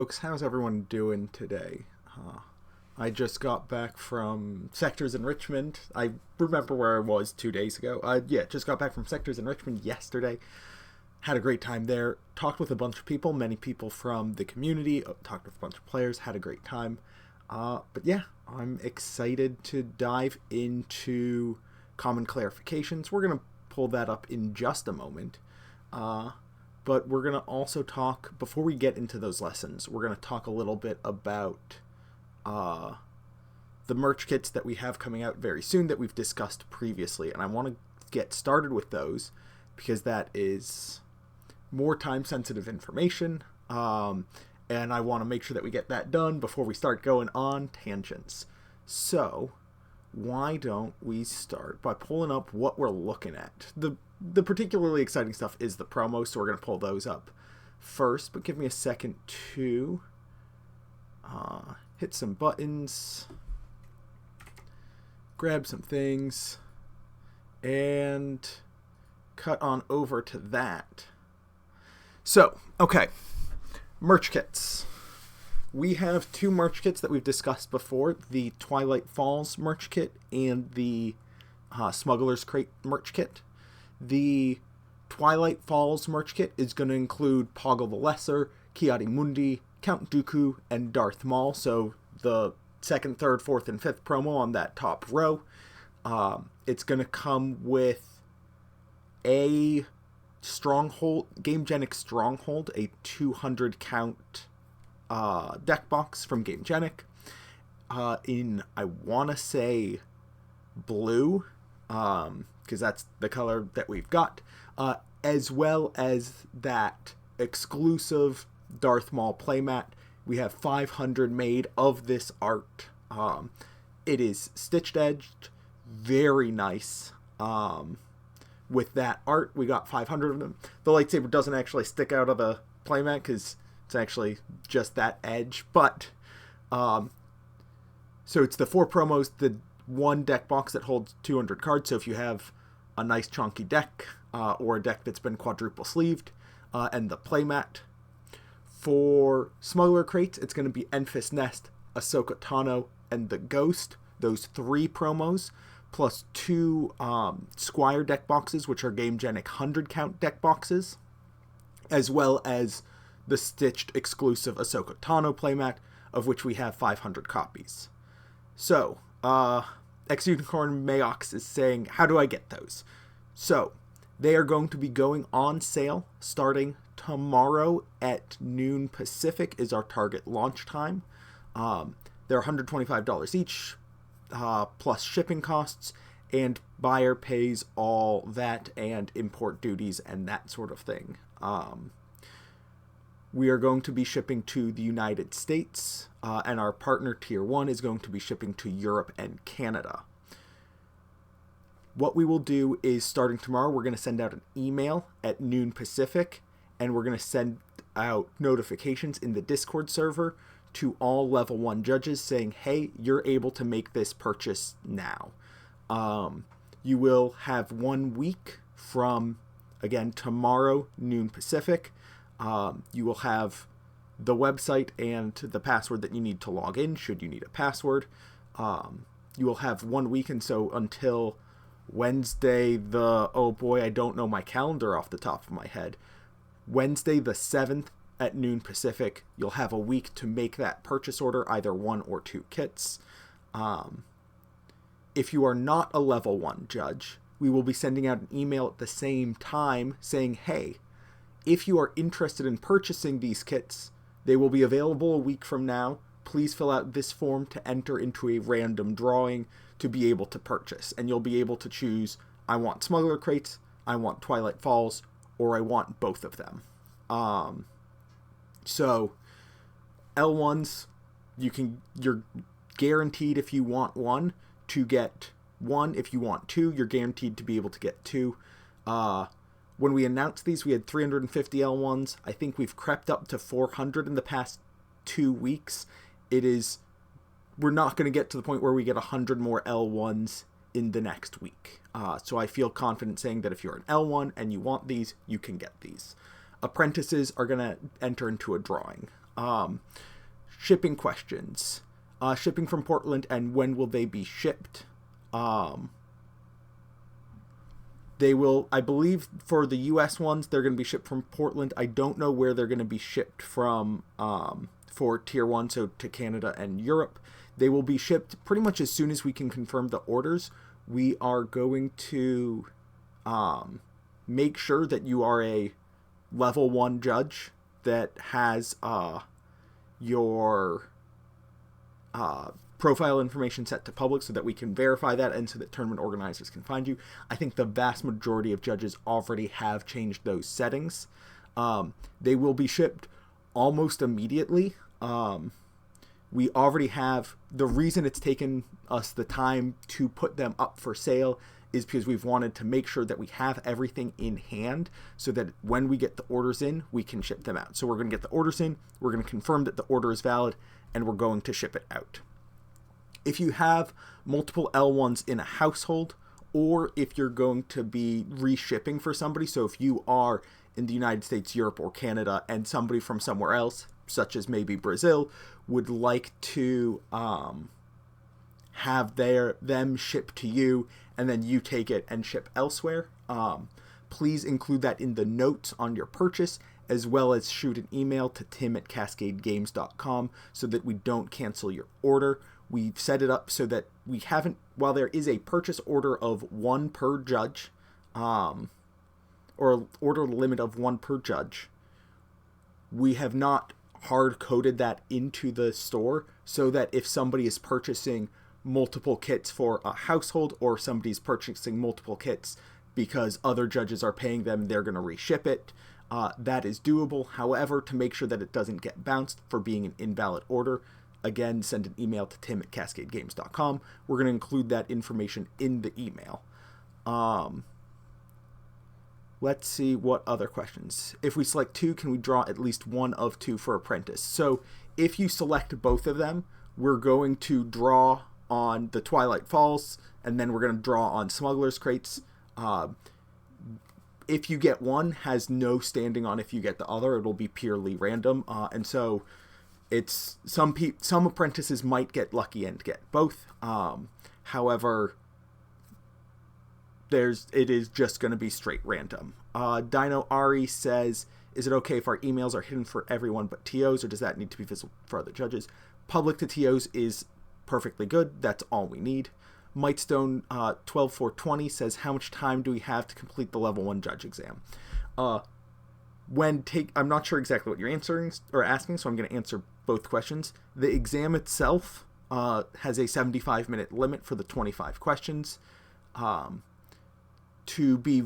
Folks, how's everyone doing today? I just got back from Sectors in Richmond. I remember where I was 2 days ago. Just got back from Sectors in Richmond yesterday. Had a great time there. Talked with a bunch of people, many people from the community. Talked with a bunch of players. Had a great time. But yeah, I'm excited to dive into common clarifications. We're going to pull that up in just a moment. But we're going to also talk, before we get into those lessons, we're going to talk a little bit about the merch kits that we have coming out very soon that we've discussed previously. And I want to get started with those because that is more time-sensitive information. And I want to make sure that we get that done before we start going on tangents. So, why don't we start by pulling up what we're looking at? The particularly exciting stuff is the promos, so we're going to pull those up first, but give me a second to hit some buttons, grab some things, and cut on over to that. So, okay, merch kits. We have two merch kits that we've discussed before, the Twilight Falls merch kit and the Smuggler's Crate merch kit. The Twilight Falls merch kit is going to include Poggle the Lesser, Ki-Adi-Mundi, Count Dooku, and Darth Maul, so the second, third, fourth, and fifth promo on that top row. It's going to come with a Stronghold, Gamegenic Stronghold, a 200 count deck box from Gamegenic, in, I want to say, blue, because that's the color that we've got, as well as that exclusive Darth Maul playmat. We have 500 made of this art. It is stitched edged, very nice. With that art, we got 500 of them. The lightsaber doesn't actually stick out of the playmat because it's actually just that edge, but so it's the 4 promos, the one deck box that holds 200 cards. So if you have a nice chunky deck, or a deck that's been quadruple sleeved, and the playmat. For Smuggler Crates, it's going to be Enfys Nest, Ahsoka Tano, and the Ghost. Those 3 promos, plus 2 Squire deck boxes, which are Gamegenic 100 count deck boxes, as well as the stitched exclusive Ahsoka Tano playmat, of which we have 500 copies. So, X-Unicorn Mayox is saying, how do I get those? So, they are going to be going on sale starting tomorrow at noon Pacific is our target launch time. They're $125 each, plus shipping costs, and buyer pays all that and import duties and that sort of thing. We are going to be shipping to the United States, and our partner Tier 1 is going to be shipping to Europe and Canada. What we will do is, starting tomorrow, we're going to send out an email at noon Pacific, and we're going to send out notifications in the Discord server to all level 1 judges saying, hey, you're able to make this purchase now. You will have 1 week from, again, tomorrow, noon Pacific. You will have the website and the password that you need to log in, should you need a password. You will have 1 week, and so until Wednesday oh boy, I don't know my calendar off the top of my head. Wednesday the 7th at noon Pacific, you'll have a week to make that purchase order, either 1 or 2 kits. If you are not a level 1 judge, we will be sending out an email at the same time saying, hey, if you are interested in purchasing these kits, they will be available a week from now. Please fill out this form to enter into a random drawing to be able to purchase. And you'll be able to choose, I want Smuggler Crates, I want Twilight Falls, or I want both of them. So, L1s, you're guaranteed, if you want one, to get one. If you want 2, you're guaranteed to be able to get 2. When we announced these, we had 350 L1s. I think we've crept up to 400 in the past 2 weeks. We're not going to get to the point where we get 100 more L1s in the next week. So I feel confident saying that if you're an L1 and you want these, you can get these. Apprentices are going to enter into a drawing. Shipping questions. Shipping from Portland, and when will they be shipped? They will, I believe, for the U.S. ones, they're going to be shipped from Portland. I don't know where they're going to be shipped from for Tier 1, so to Canada and Europe. They will be shipped pretty much as soon as we can confirm the orders. We are going to make sure that you are a level 1 judge that has your profile information set to public so that we can verify that and so that tournament organizers can find you. I think the vast majority of judges already have changed those settings. They will be shipped almost immediately. We already have, the reason it's taken us the time to put them up for sale is because we've wanted to make sure that we have everything in hand so that when we get the orders in, we can ship them out. So we're going to get the orders in, we're going to confirm that the order is valid, and we're going to ship it out. If you have multiple L1s in a household, or if you're going to be reshipping for somebody, so if you are in the United States, Europe, or Canada, and somebody from somewhere else, such as maybe Brazil, would like to have them ship to you, and then you take it and ship elsewhere, please include that in the notes on your purchase, as well as shoot an email to tim@cascadegames.com so that we don't cancel your order. We've set it up so that we haven't, while there is a purchase order of 1 per judge, or order limit of 1 per judge, we have not hard-coded that into the store so that if somebody is purchasing multiple kits for a household, or somebody's purchasing multiple kits because other judges are paying them, they're going to reship it. That is doable. However, to make sure that it doesn't get bounced for being an invalid order, again, send an email to tim@cascadegames.com. We're going to include that information in the email. Let's see what other questions. If we select 2, can we draw at least 1 of 2 for Apprentice? So if you select both of them, we're going to draw on the Twilight Falls, and then we're going to draw on Smuggler's Crates. If you get one, has no standing on if you get the other. It'll be purely random. And so it's some apprentices might get lucky and get both. However, it is just going to be straight random. Dino Ari says, is it okay if our emails are hidden for everyone but TOs, or does that need to be visible for other judges? Public to TOs is perfectly good. That's all we need. Mightstone 12420 says, how much time do we have to complete the level 1 judge exam? I'm not sure exactly what you're answering or asking, so I'm going to answer both questions. The exam itself has a 75-minute limit for the 25 questions. To be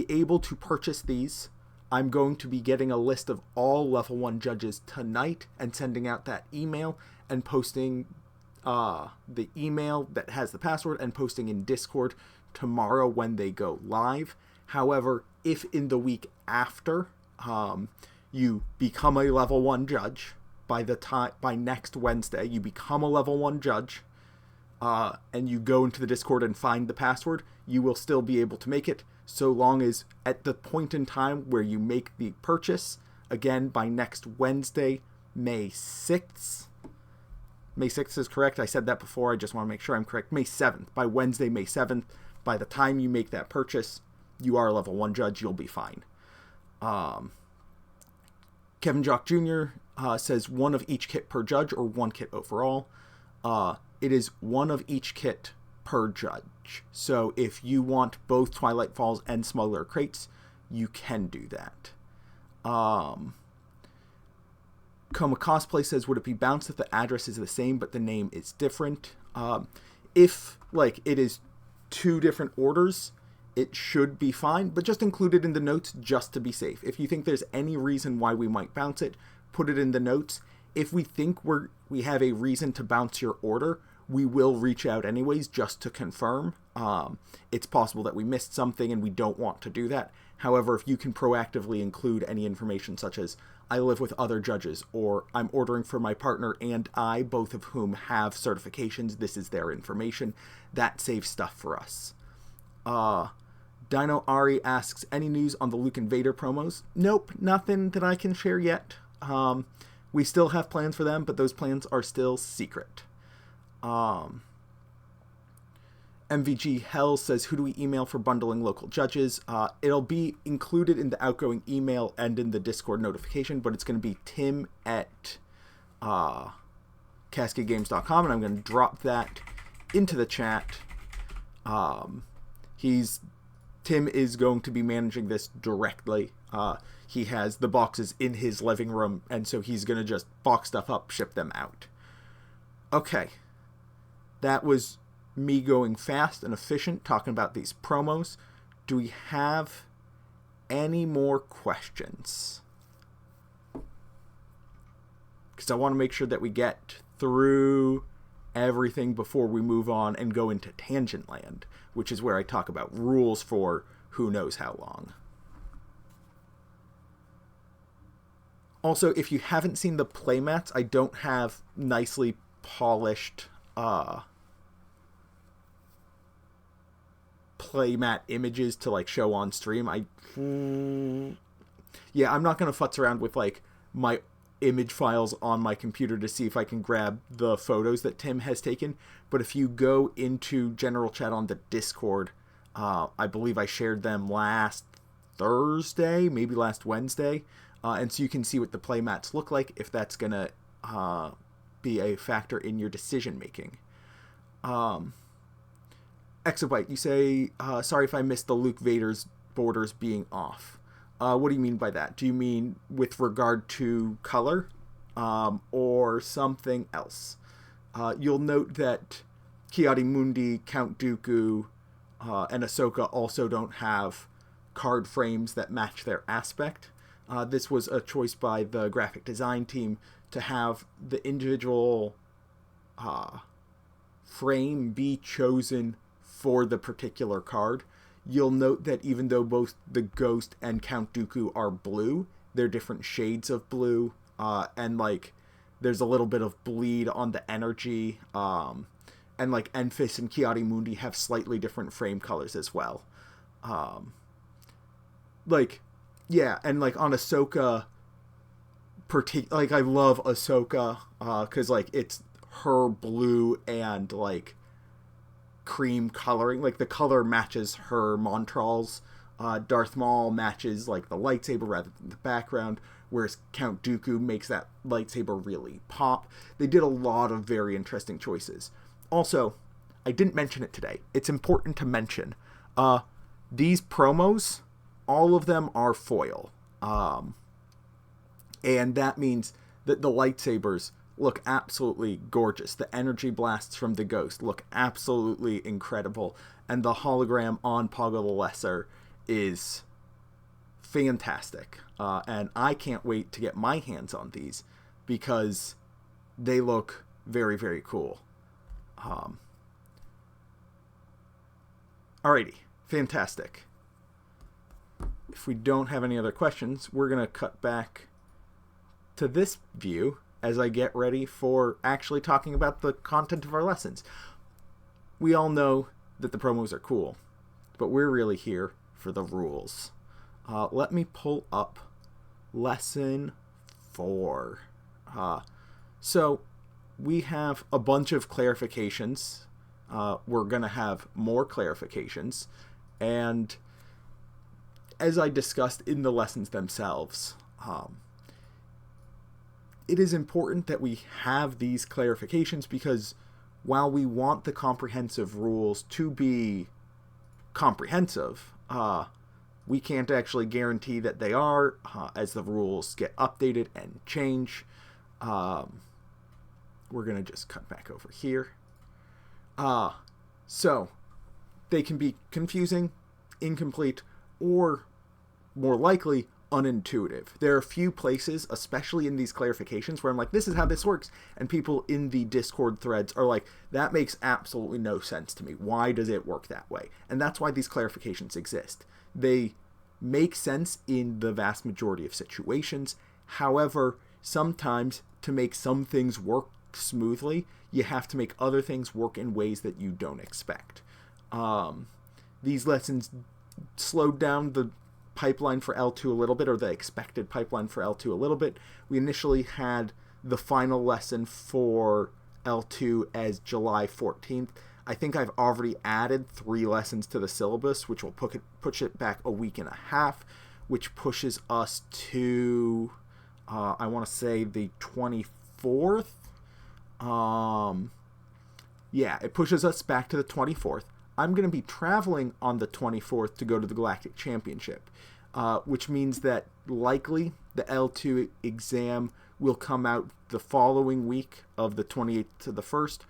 able to purchase these, I'm going to be getting a list of all level 1 judges tonight and sending out that email and posting the email that has the password and posting in Discord tomorrow when they go live. However, if in the week after you become a level 1 judge, by next Wednesday you become a level 1 judge, and you go into the Discord and find the password, you will still be able to make it, so long as at the point in time where you make the purchase, again, by next Wednesday, May 6th. May 6th is correct. I said that before. I just want to make sure I'm correct. May 7th. By Wednesday, May 7th, by the time you make that purchase, you are a level 1 judge. You'll be fine. Kevin Jock Jr. Says 1 of each kit per judge or 1 kit overall. It is 1 of each kit per judge. So if you want both Twilight Falls and Smuggler Crates, you can do that. Coma Cosplay says, would it be bounced if the address is the same but the name is different? If it is 2 different orders, it should be fine, but just include it in the notes just to be safe. If you think there's any reason why we might bounce it, put it in the notes. If we think we have a reason to bounce your order, we will reach out anyways just to confirm. It's possible that we missed something and we don't want to do that. However, if you can proactively include any information such as, I live with other judges, or I'm ordering for my partner and I, both of whom have certifications, this is their information, that saves stuff for us. Dino Ari asks, any news on the Luke and Vader promos? Nope, nothing that I can share yet. We still have plans for them, but those plans are still secret. MVG Hell says, who do we email for bundling local judges? It'll be included in the outgoing email and in the Discord notification, but it's going to be Tim at CascadeGames.com, and I'm going to drop that into the chat. Tim is going to be managing this directly. He has the boxes in his living room, and so he's going to just box stuff up, ship them out. Okay. That was me going fast and efficient, talking about these promos. Do we have any more questions? Because I want to make sure that we get through everything before we move on and go into Tangent Land, which is where I talk about rules for who knows how long. Also, if you haven't seen the playmats, I don't have nicely polished playmat images to like show on stream. I'm not gonna futz around with like my image files on my computer to see if I can grab the photos that Tim has taken. But if you go into general chat on the Discord, I believe I shared them last Thursday, maybe last Wednesday. And so you can see what the playmats look like, if that's going to be a factor in your decision making. Exabyte, you say, sorry if I missed the Luke Vader's borders being off. What do you mean by that? Do you mean with regard to color or something else? You'll note that Ki-Adi-Mundi, Count Dooku, and Ahsoka also don't have card frames that match their aspect. This was a choice by the graphic design team to have the individual frame be chosen for the particular card. You'll note that even though both the Ghost and Count Dooku are blue, they're different shades of blue, and like there's a little bit of bleed on the energy, and like Enfys and Ki-Adi-Mundi have slightly different frame colors as well. Yeah, and like on Ahsoka, I love Ahsoka, because like it's her blue and like cream coloring, like the color matches her Montrals. Darth Maul matches like the lightsaber rather than the background, whereas Count Dooku makes that lightsaber really pop. They did a lot of very interesting choices. Also, I didn't mention it today. It's important to mention, these promos, all of them are foil. And that means that the lightsabers look absolutely gorgeous. The energy blasts from the Ghost look absolutely incredible. And the hologram on Poggle the Lesser is fantastic. And I can't wait to get my hands on these because they look very, very cool. Alrighty, fantastic. If we don't have any other questions, we're going to cut back to this view as I get ready for actually talking about the content of our lessons. We all know that the promos are cool, but we're really here for the rules. Let me pull up lesson 4. So we have a bunch of clarifications. We're going to have more clarifications. And as I discussed in the lessons themselves, it is important that we have these clarifications because while we want the comprehensive rules to be comprehensive, we can't actually guarantee that they are as the rules get updated and change. We're going to just cut back over here. So they can be confusing, incomplete, or more likely unintuitive. There are a few places, especially in these clarifications, where I'm like, this is how this works, and people in the Discord threads are like, that makes absolutely no sense to me. Why does it work that way? And that's why these clarifications exist. They make sense in the vast majority of situations. However, sometimes to make some things work smoothly, you have to make other things work in ways that you don't expect. These lessons slowed down the pipeline for L2 a little bit, or the expected pipeline for L2 a little bit. We initially had the final lesson for L2 as July 14th. I think I've already added 3 lessons to the syllabus, which will push it back a week and a half, which pushes us to, I want to say, the 24th. Yeah, it pushes us back to the 24th. I'm going to be traveling on the 24th to go to the Galactic Championship, which means that likely the L2 exam will come out the following week of the 28th to the 1st,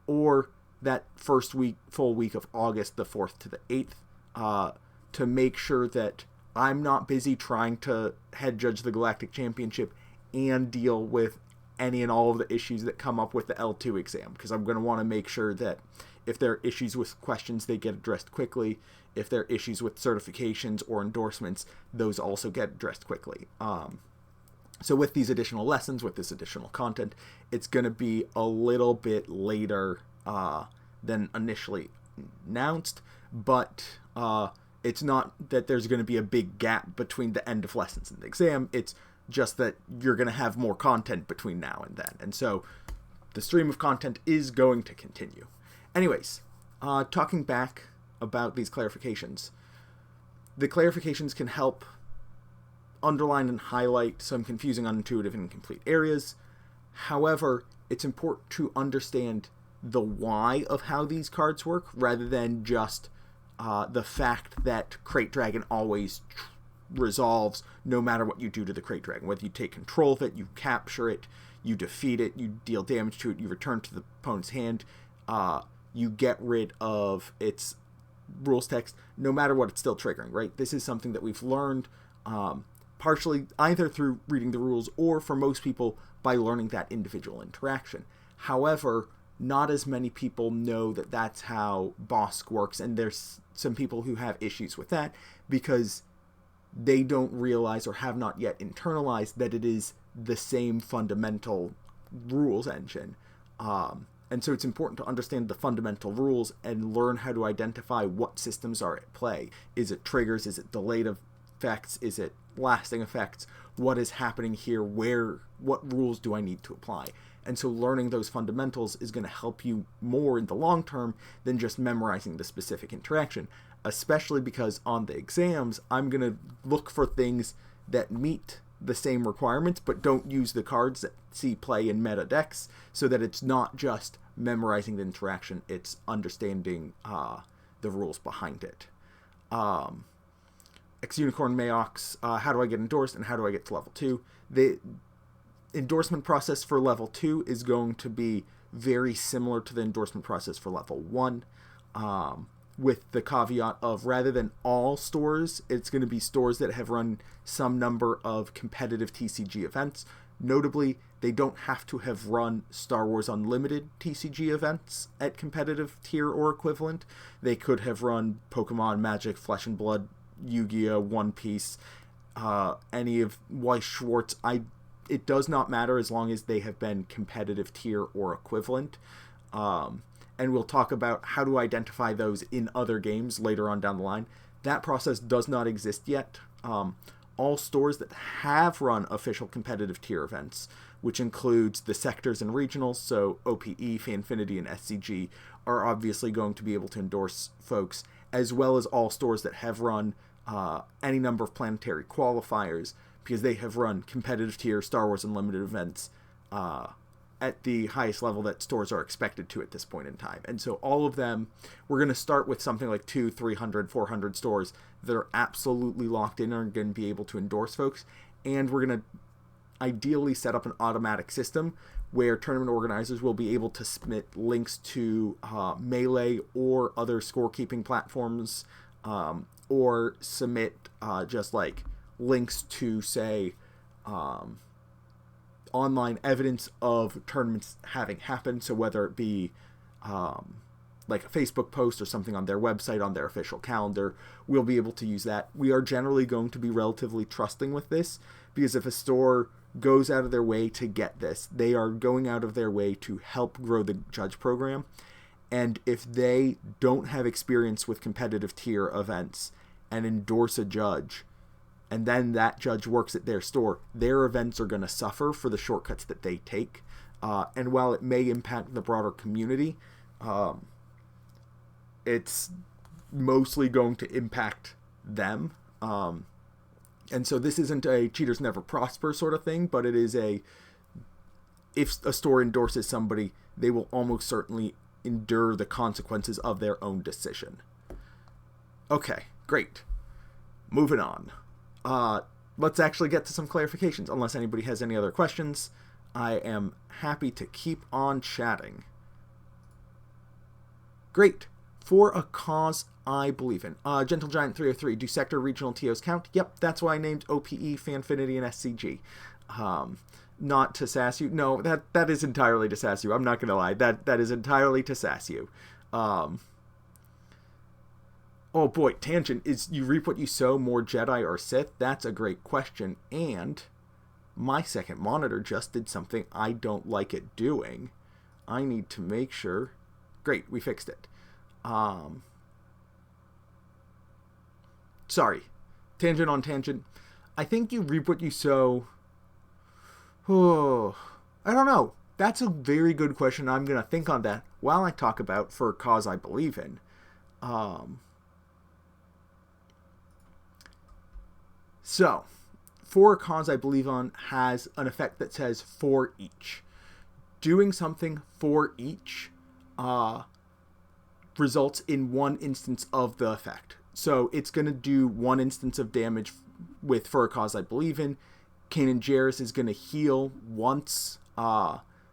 or that first week, full week of August, the 4th to the 8th, to make sure that I'm not busy trying to head judge the Galactic Championship and deal with any and all of the issues that come up with the L2 exam, because I'm going to want to make sure that if there are issues with questions, they get addressed quickly. If there are issues with certifications or endorsements, those also get addressed quickly. So with these additional lessons, with this additional content, it's going to be a little bit later than initially announced, but it's not that there's going to be a big gap between the end of lessons and the exam. It's just that you're going to have more content between now and then. And so the stream of content is going to continue. Anyways, talking back about these clarifications. The clarifications can help underline and highlight some confusing, unintuitive, and incomplete areas. However, it's important to understand the why of how these cards work, rather than just the fact that Krayt Dragon always resolves no matter what you do to the Krayt Dragon. Whether you take control of it, you capture it, you defeat it, you deal damage to it, you return to the opponent's hand, you get rid of its rules text, no matter what, it's still triggering, right? This is something that we've learned partially either through reading the rules, or for most people by learning that individual interaction. However, not as many people know that that's how Bossk works, and there's some people who have issues with that because they don't realize or have not yet internalized that it is the same fundamental rules engine. And so it's important to understand the fundamental rules and learn how to identify what systems are at play. Is it triggers? Is it delayed effects? Is it lasting effects? What is happening here? What rules do I need to apply? And so learning those fundamentals is going to help you more in the long term than just memorizing the specific interaction, especially because on the exams, I'm going to look for things that meet the same requirements but don't use the cards that see play in meta decks, so that it's not just memorizing the interaction, it's understanding the rules behind it. X-Unicorn Mayox, how do I get endorsed and how do I get to level 2? The endorsement process for level 2 is going to be very similar to the endorsement process for level 1, with the caveat of, rather than all stores, it's going to be stores that have run some number of competitive TCG events. Notably, they don't have to have run Star Wars Unlimited TCG events at competitive tier or equivalent. They could have run Pokemon, Magic, Flesh and Blood, Yu-Gi-Oh!, One Piece, any of Weiss Schwartz. It does not matter as long as they have been competitive tier or equivalent. And we'll talk about how to identify those in other games later on down the line. That process does not exist yet. All stores that have run official competitive tier events, which includes the sectors and regionals, so OPE, Fanfinity, and SCG, are obviously going to be able to endorse folks, as well as all stores that have run any number of planetary qualifiers, because they have run competitive tier Star Wars Unlimited events at the highest level that stores are expected to at this point in time. And so all of them, we're going to start with something like 200, 300, 400 stores that are absolutely locked in and are going to be able to endorse folks. And we're going to ideally set up an automatic system where tournament organizers will be able to submit links to Melee or other scorekeeping platforms, or submit just like links to, say, online evidence of tournaments having happened. So whether it be like a Facebook post or something on their website, on their official calendar, we'll be able to use that. We are generally going to be relatively trusting with this, because if a store goes out of their way to get this, they are going out of their way to help grow the judge program. And if they don't have experience with competitive tier events and endorse a judge, and then that judge works at their store, their events are going to suffer for the shortcuts that they take. And while it may impact the broader community, it's mostly going to impact them. And so this isn't a cheaters never prosper sort of thing, but it is if a store endorses somebody, they will almost certainly endure the consequences of their own decision. Okay, great. Moving on. Let's actually get to some clarifications. Unless anybody has any other questions, I am happy to keep on chatting. Great. For a cause I believe in. Gentle Giant 303, do sector regional TOs count? Yep, that's why I named OPE, Fanfinity, and SCG. Not to sass you. No, that is entirely to sass you. I'm not going to lie. That is entirely to sass you. Oh boy, tangent. Is you reap what you sow, more Jedi or Sith? That's a great question. And my second monitor just did something I don't like it doing. I need to make sure. Great, we fixed it. Sorry. Tangent on tangent. I think you reap what you sow. Oh, I don't know. That's a very good question. I'm going to think on that while I talk about for a cause I believe in. So, for a cause I believe on has an effect that says for each. Doing something for each results in one instance of the effect. So it's going to do one instance of damage with for a cause I believe in. Kanan Jarrus is going to heal once.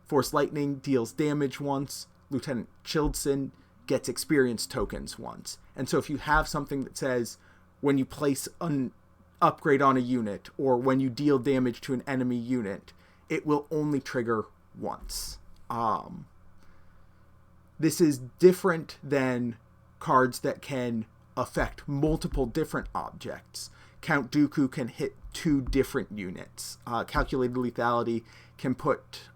Force Lightning deals damage once. Lieutenant Childson gets experience tokens once. And so if you have something that says when you place an upgrade on a unit or when you deal damage to an enemy unit, it will only trigger once. This is different than cards that can affect multiple different objects. Count Dooku can hit 2 different units. Calculated Lethality can put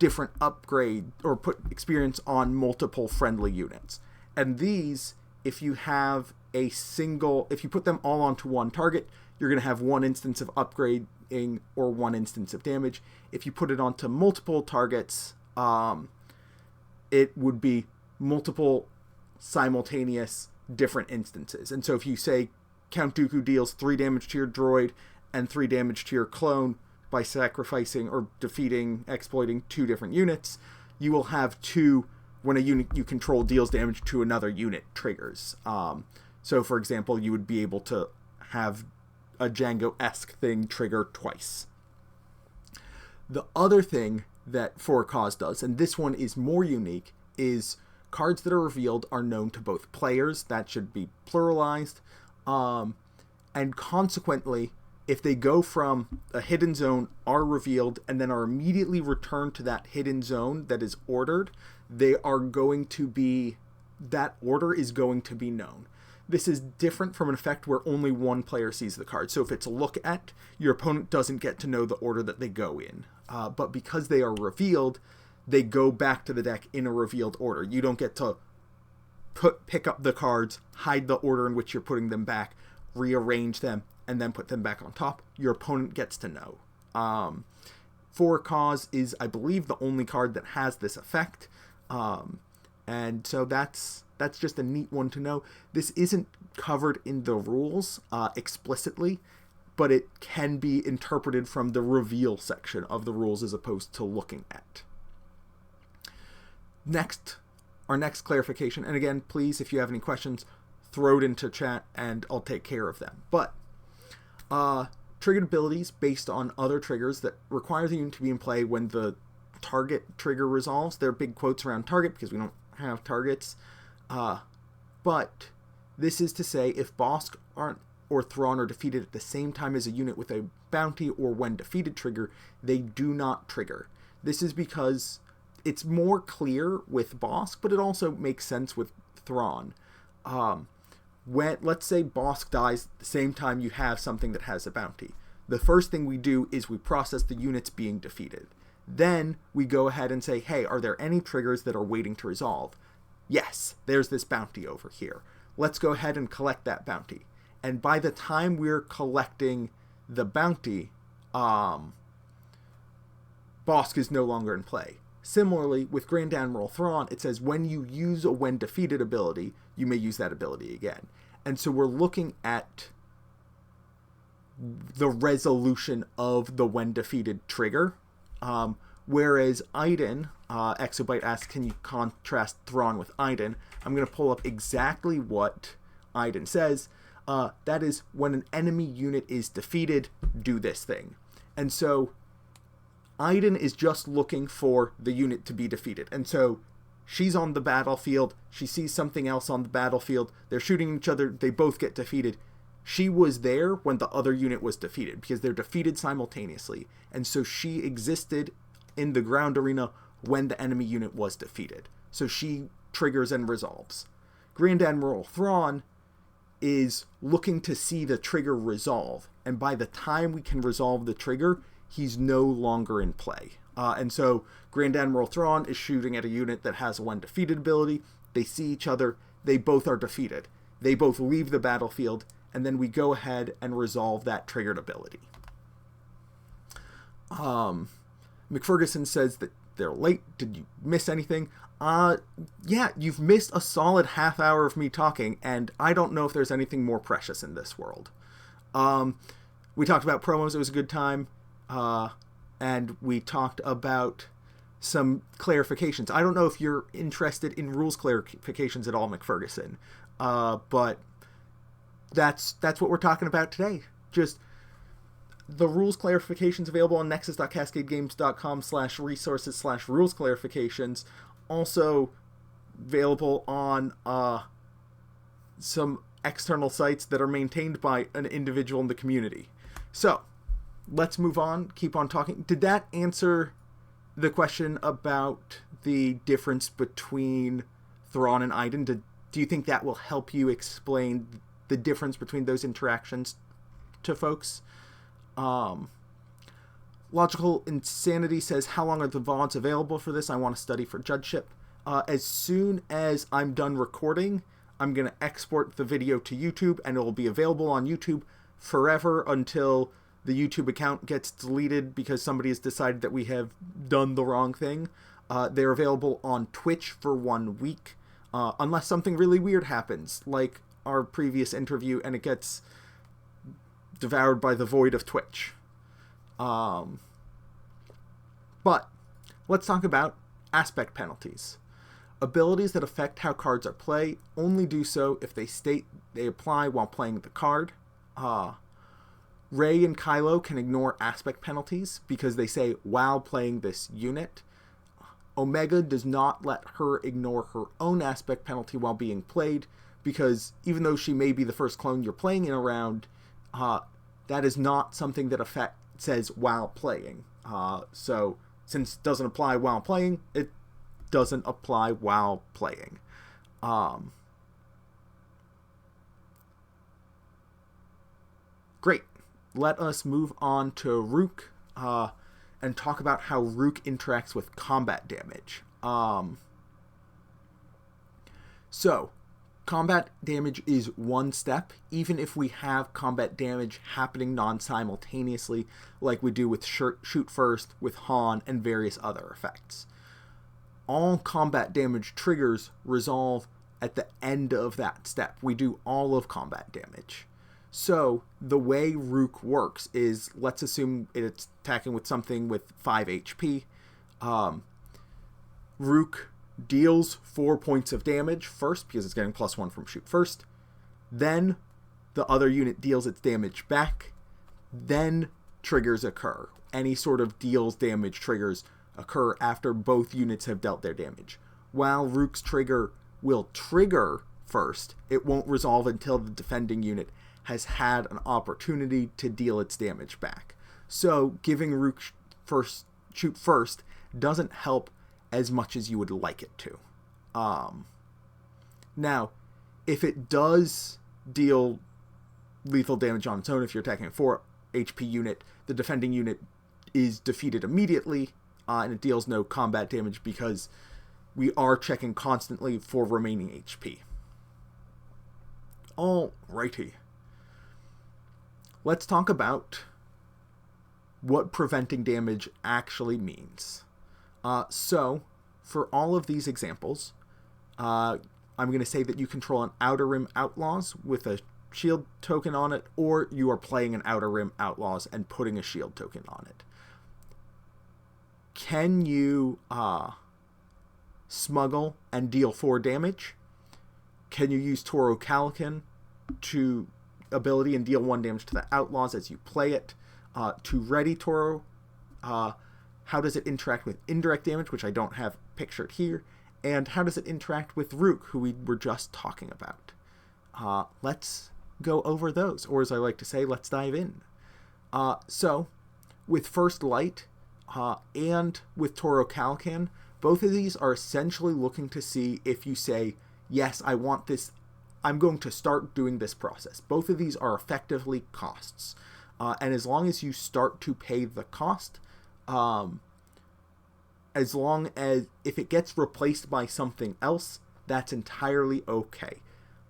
different upgrade or put experience on multiple friendly units. And these, if you put them all onto one target, you're going to have one instance of upgrading or one instance of damage. If you put it onto multiple targets, it would be multiple simultaneous different instances. And so if you say Count Dooku deals 3 damage to your droid and 3 damage to your clone by sacrificing or defeating, exploiting 2 different units, you will have 2 when a unit you control deals damage to another unit triggers. So for example, you would be able to have a Django-esque thing trigger twice. The other thing that For a Cause does, and this one is more unique, is cards that are revealed are known to both players. That should be pluralized. And consequently, if they go from a hidden zone, are revealed, and then are immediately returned to that hidden zone that is ordered, that order is going to be known. This is different from an effect where only one player sees the card. So if it's a look at, your opponent doesn't get to know the order that they go in. But because they are revealed, they go back to the deck in a revealed order. You don't get to pick up the cards, hide the order in which you're putting them back, rearrange them, and then put them back on top. Your opponent gets to know. For a Cause is, I believe, the only card that has this effect. And so that's just a neat one to know. This isn't covered in the rules explicitly, but it can be interpreted from the reveal section of the rules as opposed to looking at. Our next clarification, and again, please, if you have any questions, throw it into chat and I'll take care of them. But triggered abilities based on other triggers that require the unit to be in play when the target trigger resolves. There are big quotes around target because we don't have targets. But this is to say if Bossk or Thrawn are defeated at the same time as a unit with a bounty or when defeated trigger, they do not trigger. This is because it's more clear with Bossk, but it also makes sense with Thrawn. Let's say Bossk dies at the same time you have something that has a bounty. The first thing we do is we process the units being defeated. Then we go ahead and say, hey, are there any triggers that are waiting to resolve? Yes, there's this bounty over here. Let's go ahead and collect that bounty. And by the time we're collecting the bounty, Bossk is no longer in play. Similarly, with Grand Admiral Thrawn, it says when you use a when defeated ability, you may use that ability again. And so we're looking at the resolution of the when defeated trigger. Whereas Iden, Exobyte asks, can you contrast Thrawn with Iden? I'm going to pull up exactly what Iden says. That is, when an enemy unit is defeated, do this thing. And so Iden is just looking for the unit to be defeated. And so she's on the battlefield. She sees something else on the battlefield. They're shooting each other. They both get defeated. She was there when the other unit was defeated because they're defeated simultaneously. And so she existed in the ground arena when the enemy unit was defeated. So she triggers and resolves. Grand Admiral Thrawn is looking to see the trigger resolve. And by the time we can resolve the trigger, he's no longer in play. And so Grand Admiral Thrawn is shooting at a unit that has a when defeated ability. They see each other. They both are defeated. They both leave the battlefield. And then we go ahead and resolve that triggered ability. McFerguson says that they're late. Did you miss anything? Yeah, you've missed a solid half hour of me talking, and I don't know if there's anything more precious in this world. We talked about promos. It was a good time. And we talked about some clarifications. I don't know if you're interested in rules clarifications at all, McFerguson. But that's what we're talking about today. Just the rules clarifications available on nexus.cascadegames.com/resources/rules clarifications. Also available on some external sites that are maintained by an individual in the community. So let's move on. Keep on talking. Did that answer the question about the difference between Thrawn and Iden? Do you think that will help you explain the difference between those interactions to folks? Logical Insanity says, how long are the VODs available for this? I want to study for judgeship. As soon as I'm done recording, I'm going to export the video to YouTube, and it will be available on YouTube forever until the YouTube account gets deleted because somebody has decided that we have done the wrong thing. They're available on Twitch for 1 week, unless something really weird happens, like our previous interview, and it gets devoured by the void of Twitch. But let's talk about aspect penalties. Abilities that affect how cards are played only do so if they state they apply while playing the card. Rey and Kylo can ignore aspect penalties because they say while playing this unit. Omega does not let her ignore her own aspect penalty while being played because even though she may be the first clone you're playing in a round, that is not something that says while playing. So since it doesn't apply while playing, it doesn't apply while playing. Great. Let us move on to Rook and talk about how Rook interacts with combat damage. So, combat damage is one step, even if we have combat damage happening non-simultaneously, like we do with Shoot First, with Han, and various other effects. All combat damage triggers resolve at the end of that step. We do all of combat damage. So, the way Rook works is, let's assume it's attacking with something with 5 HP. Rook deals 4 points of damage first, because it's getting +1 from Shoot First. Then, the other unit deals its damage back. Then, triggers occur. Any sort of deals damage triggers occur after both units have dealt their damage. While Rook's trigger will trigger first, it won't resolve until the defending unit has had an opportunity to deal its damage back. So giving Rook Shoot First doesn't help as much as you would like it to. Now, if it does deal lethal damage on its own, if you're attacking a 4 HP unit, the defending unit is defeated immediately, and it deals no combat damage because we are checking constantly for remaining HP. Alrighty. let's talk about what preventing damage actually means. So, for all of these examples, I'm going to say that you control an Outer Rim Outlaws with a shield token on it, or you are playing an Outer Rim Outlaws and putting a shield token on it. Can you smuggle and deal 4 damage? Can you use Toro Calican to ability and deal 1 damage to the Outlaws as you play it? To ready Toro, how does it interact with indirect damage, which I don't have pictured here? And how does it interact with Rook, who we were just talking about? Let's go over those, or as I like to say, let's dive in. So, with First Light and with Toro Calican, both of these are essentially looking to see if you say, yes, I want this, I'm going to start doing this process. Both of these are effectively costs. And as long as you start to pay the cost, as long as if it gets replaced by something else, that's entirely okay.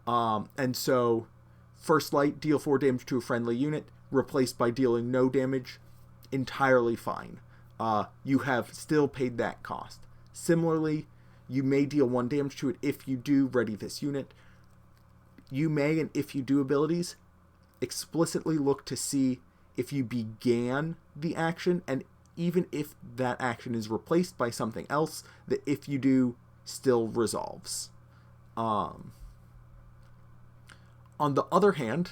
And so, First Light, deal 4 damage to a friendly unit, replaced by dealing no damage, entirely fine. You have still paid that cost. Similarly, you may deal 1 damage to it if you do ready this unit. You may, and if you do abilities, explicitly look to see if you began the action, and even if that action is replaced by something else, that if you do, still resolves. On the other hand,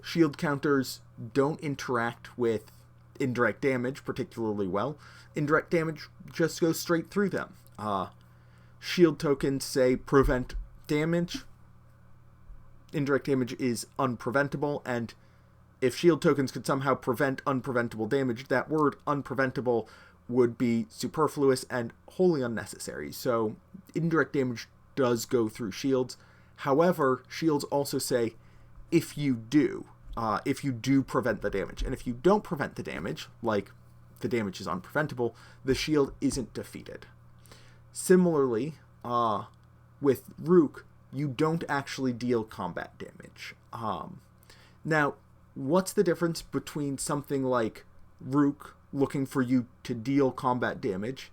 shield counters don't interact with indirect damage particularly well. Indirect damage just goes straight through them. Shield tokens say prevent damage. Indirect damage is unpreventable, and if shield tokens could somehow prevent unpreventable damage, that word unpreventable would be superfluous and wholly unnecessary. So indirect damage does go through shields. However, shields also say if you do prevent the damage. And if you don't prevent the damage, like the damage is unpreventable, the shield isn't defeated. Similarly, with Rook, you don't actually deal combat damage. Now, what's the difference between something like Rook looking for you to deal combat damage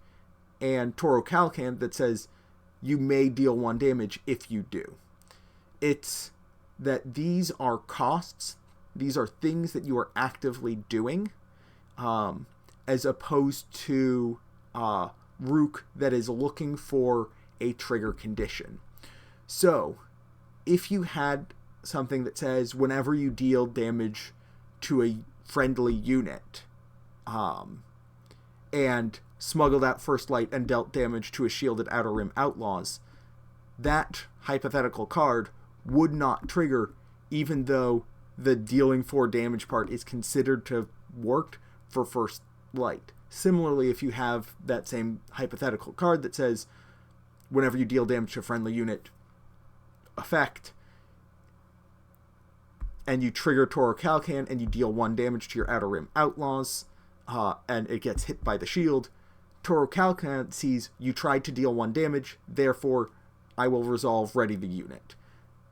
and Toro Calican that says you may deal 1 damage if you do? It's that these are costs, these are things that you are actively doing, as opposed to Rook that is looking for a trigger condition. So, if you had something that says whenever you deal damage to a friendly unit, and smuggled out First Light and dealt damage to a shielded Outer Rim Outlaws, that hypothetical card would not trigger, even though the dealing 4 damage part is considered to have worked for First Light. Similarly, if you have that same hypothetical card that says whenever you deal damage to a friendly unit effect, and you trigger Toro Calican and you deal 1 damage to your Outer Rim Outlaws, and it gets hit by the shield, Toro Calican sees you tried to deal 1 damage, therefore I will resolve ready the unit.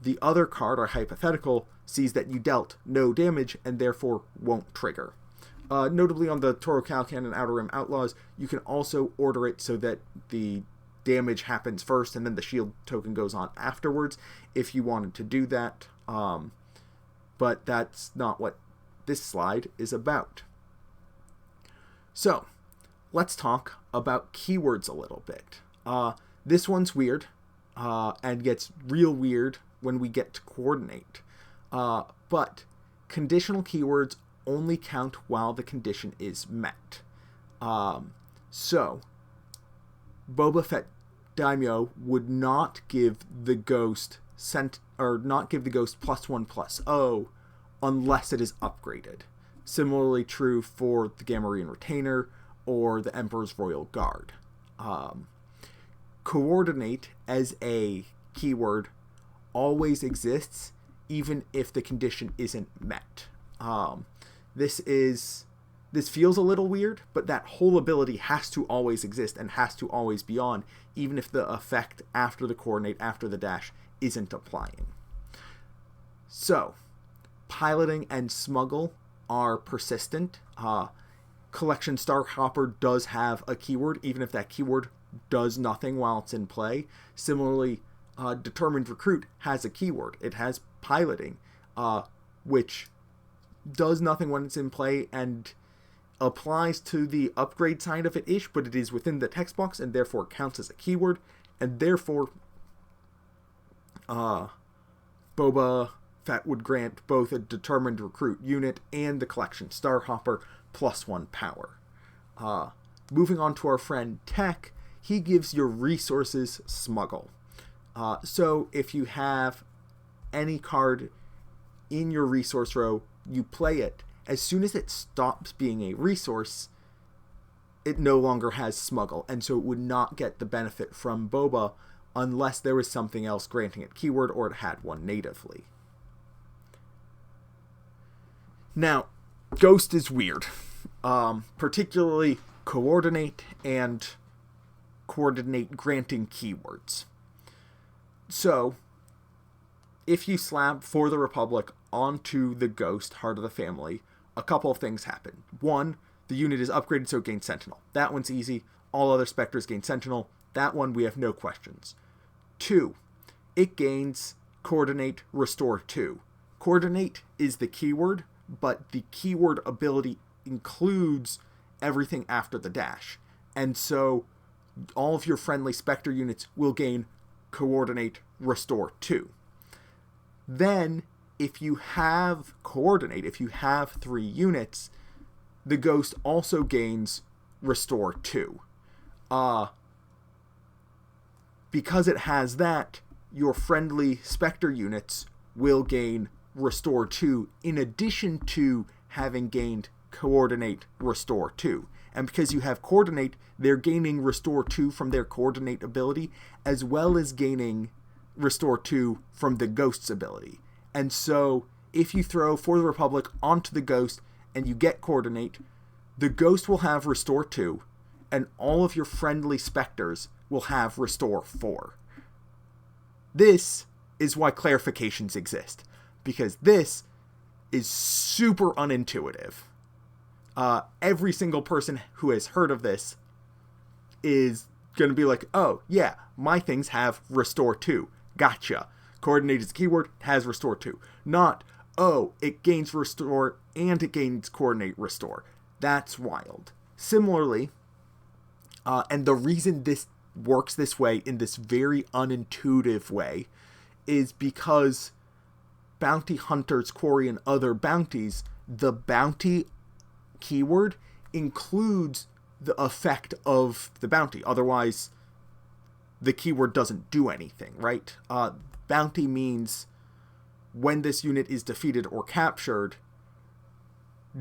The other card, or hypothetical, sees that you dealt no damage and therefore won't trigger. Notably on the Toro Calican and Outer Rim Outlaws, you can also order it so that the damage happens first and then the shield token goes on afterwards if you wanted to do that. But that's not what this slide is about. So, let's talk about keywords a little bit. This one's weird, and gets real weird when we get to coordinate. But conditional keywords only count while the condition is met. So, Boba Fett Daimyo would not give the ghost +1/+0 unless it is upgraded. Similarly true for the Gamorrean Retainer or the Emperor's Royal Guard. Coordinate as a keyword always exists even if the condition isn't met. This feels a little weird, but that whole ability has to always exist and has to always be on, even if the effect after the coordinate, after the dash, isn't applying. So, piloting and smuggle are persistent. Collection Star Hopper does have a keyword, even if that keyword does nothing while it's in play. Similarly, Determined Recruit has a keyword. It has piloting, which does nothing when it's in play and applies to the upgrade side of it-ish, but it is within the text box and therefore counts as a keyword, and therefore Boba Fett would grant both a Determined Recruit unit and the Collection Star Hopper +1 power. Moving on to our friend Tech, he gives your resources Smuggle. So if you have any card in your resource row, you play it. As soon as it stops being a resource, it no longer has Smuggle, and so it would not get the benefit from Boba unless there was something else granting it keyword or it had one natively. Now, Ghost is weird, particularly Coordinate and Coordinate granting keywords. So, if you slap For the Republic onto the Ghost, Heart of the Family, a couple of things happen. One, the unit is upgraded so it gains Sentinel. That one's easy. All other Spectres gain Sentinel. That one we have no questions. 2, it gains Coordinate Restore 2. Coordinate is the keyword, but the keyword ability includes everything after the dash. And so all of your friendly Spectre units will gain Coordinate Restore 2. Then, if you have Coordinate, if you have 3 units, the Ghost also gains Restore 2. Because it has that, your friendly Spectre units will gain Restore 2 in addition to having gained Coordinate Restore 2. And because you have Coordinate, they're gaining Restore 2 from their Coordinate ability, as well as gaining Restore 2 from the Ghost's ability. And so, if you throw For the Republic onto the Ghost and you get Coordinate, the Ghost will have Restore 2, and all of your friendly Spectres will have Restore 4. This is why clarifications exist, because this is super unintuitive. Every single person who has heard of this is going to be like, oh, yeah, my things have Restore 2. Gotcha. Coordinate is a keyword, has Restore 2. Not, oh, it gains Restore and it gains Coordinate Restore. That's wild. Similarly, and the reason this works this way in this very unintuitive way is because Bounty Hunters, Quarry, and other bounties, the bounty keyword includes the effect of the bounty. Otherwise, the keyword doesn't do anything, right? Bounty means when this unit is defeated or captured,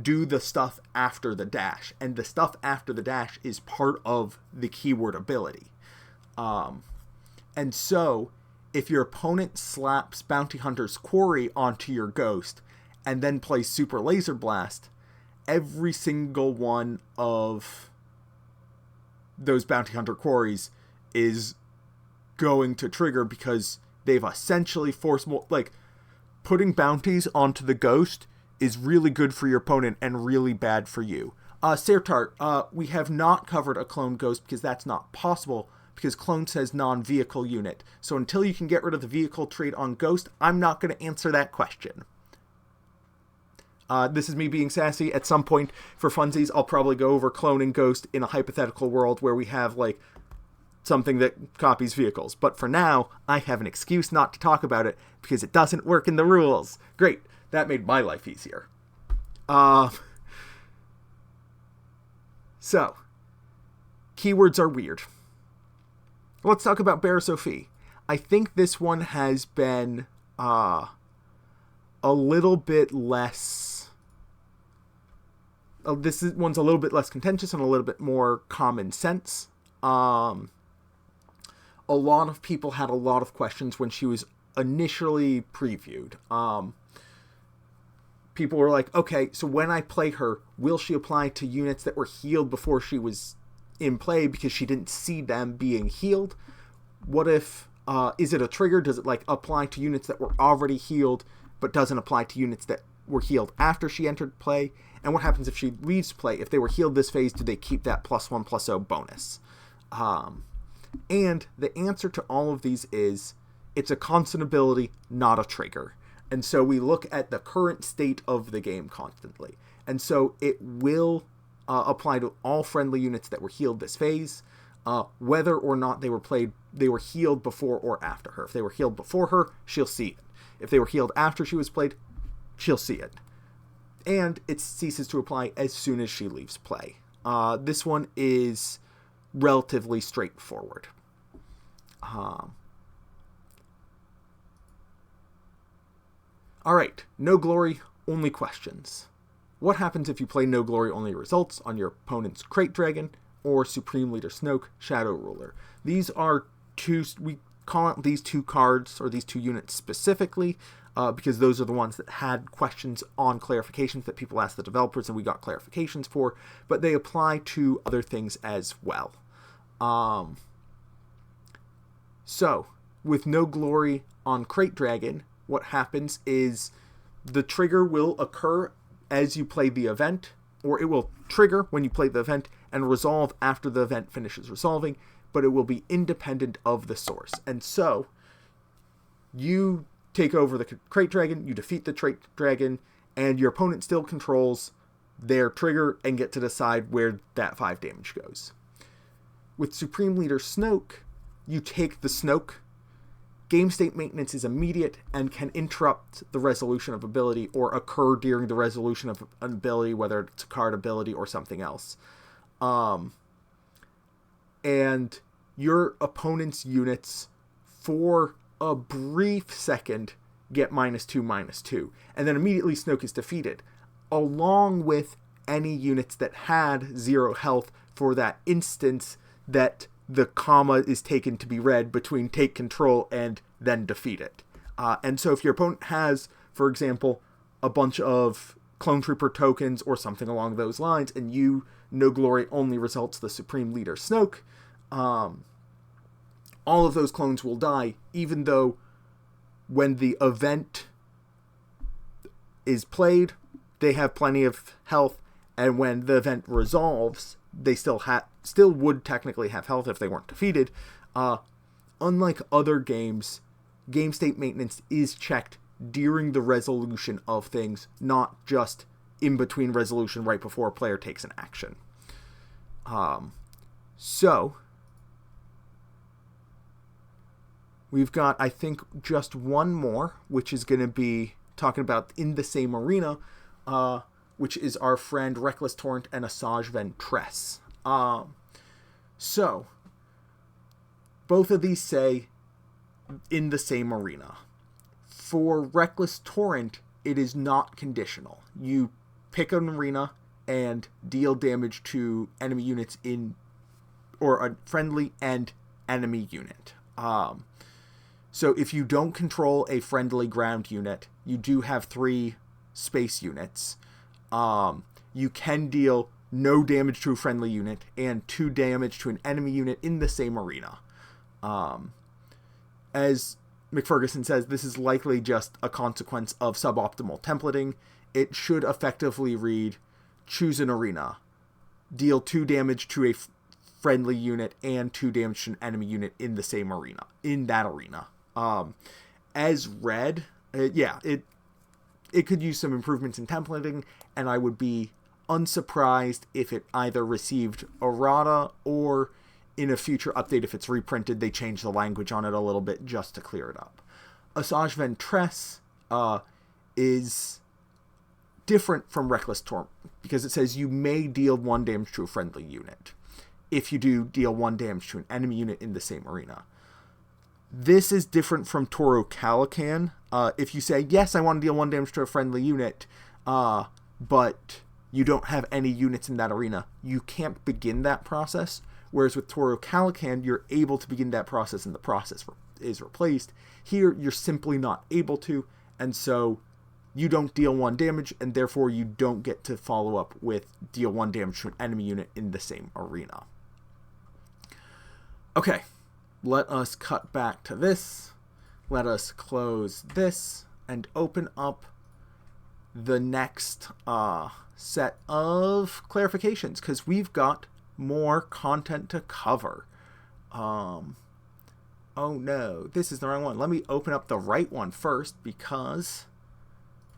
do the stuff after the dash. And the stuff after the dash is part of the keyword ability. And so, if your opponent slaps Bounty Hunter's Quarry onto your Ghost and then plays Super Laser Blast, every single one of those Bounty Hunter Quarries is going to trigger because they've essentially forced more, like, putting bounties onto the Ghost is really good for your opponent and really bad for you. Sertart, we have not covered a clone Ghost because that's not possible, because clone says non-vehicle unit. So until you can get rid of the vehicle trait on Ghost, I'm not going to answer that question. This is me being sassy. At some point, for funsies, I'll probably go over cloning Ghost in a hypothetical world where we have, like, something that copies vehicles. But for now, I have an excuse not to talk about it because it doesn't work in the rules. Great. That made my life easier. So, keywords are weird. Let's talk about Barra Sophie. I think this one has been a little bit less... one's a little bit less contentious and a little bit more common sense. A lot of people had a lot of questions when she was initially previewed. People were like, okay, so when I play her, will she apply to units that were healed before she was in play because she didn't see them being healed? What if, is it a trigger? Does it, like, apply to units that were already healed but doesn't apply to units that were healed after she entered play, and what happens if she leaves play. If they were healed this phase, do they keep that +1/+0 bonus? And the answer to all of these is it's a constant ability, not a trigger. And so we look at the current state of the game constantly. And so it will apply to all friendly units that were healed this phase, whether or not they were healed before or after her. If they were healed before her, she'll see it. If they were healed after she was played, she'll see it. And it ceases to apply as soon as she leaves play. This one is relatively straightforward. Alright, no glory, only questions. What happens if you play no glory only results on your opponent's Krayt Dragon or Supreme Leader Snoke Shadow Ruler? These are we call out these two cards, or these two units specifically, because those are the ones that had questions on clarifications that people asked the developers and we got clarifications for, but they apply to other things as well. So, with no glory on Krayt Dragon, what happens is the trigger will occur as you play the event, or it will trigger when you play the event and resolve after the event finishes resolving, but it will be independent of the source. And so, you take over the Krayt Dragon, you defeat the Krayt Dragon, and your opponent still controls their trigger and get to decide where that 5 damage goes. With Supreme Leader Snoke, you take the Snoke. Game state maintenance is immediate and can interrupt the resolution of ability or occur during the resolution of an ability, whether it's a card ability or something else. And your opponent's units, for a brief second, get -2/-2. And then immediately Snoke is defeated, along with any units that had 0 health for that instance that the comma is taken to be read between take control and then defeat it. And so if your opponent has, for example, a bunch of Clone Trooper tokens or something along those lines, and you no glory only results the Supreme Leader Snoke, all of those clones will die, even though when the event is played, they have plenty of health, and when the event resolves, they still would technically have health if they weren't defeated. Unlike other games, game state maintenance is checked during the resolution of things, not just in between resolution right before a player takes an action. So, we've got, I think, just one more, which is going to be talking about in the same arena, which is our friend Reckless Torrent and Asajj Ventress. So, both of these say in the same arena. For Reckless Torrent, it is not conditional. You pick an arena and deal damage to enemy units or a friendly and enemy unit. So if you don't control a friendly ground unit, you do have 3 space units. You can deal no damage to a friendly unit and 2 damage to an enemy unit in the same arena. As McFerguson says, this is likely just a consequence of suboptimal templating. It should effectively read, choose an arena, deal 2 damage to a friendly unit and 2 damage to an enemy unit in the same arena, in that arena. As read, it could use some improvements in templating, and I would be unsurprised if it either received errata or in a future update, if it's reprinted, they change the language on it a little bit just to clear it up. Asajj Ventress is different from Reckless Torrent because it says you may deal 1 damage to a friendly unit. If you do, deal 1 damage to an enemy unit in the same arena. This is different from Toro Calican. If you say, yes, I want to deal 1 damage to a friendly unit, but you don't have any units in that arena, you can't begin that process. Whereas with Toro Calican, you're able to begin that process and the process is replaced. Here, you're simply not able to, and so you don't deal 1 damage, and therefore you don't get to follow up with deal 1 damage to an enemy unit in the same arena. Okay, let us cut back to this. Let us close this and open up the next set of clarifications, because we've got more content to cover. Oh no, this is the wrong one. Let me open up the right one first, because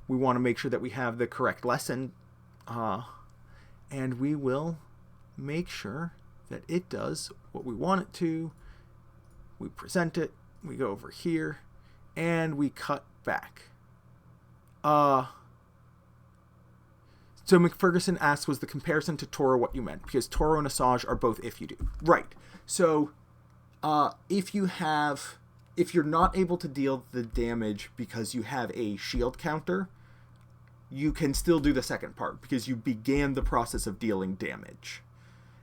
we want to make sure that we have the correct lesson. And we will make sure that it does what we want it to. We present it, we go over here, and we cut back. So McFerguson asks, was the comparison to Toro what you meant? Because Toro and Asajj are both if you do. Right. So if you're not able to deal the damage because you have a shield counter, you can still do the second part because you began the process of dealing damage.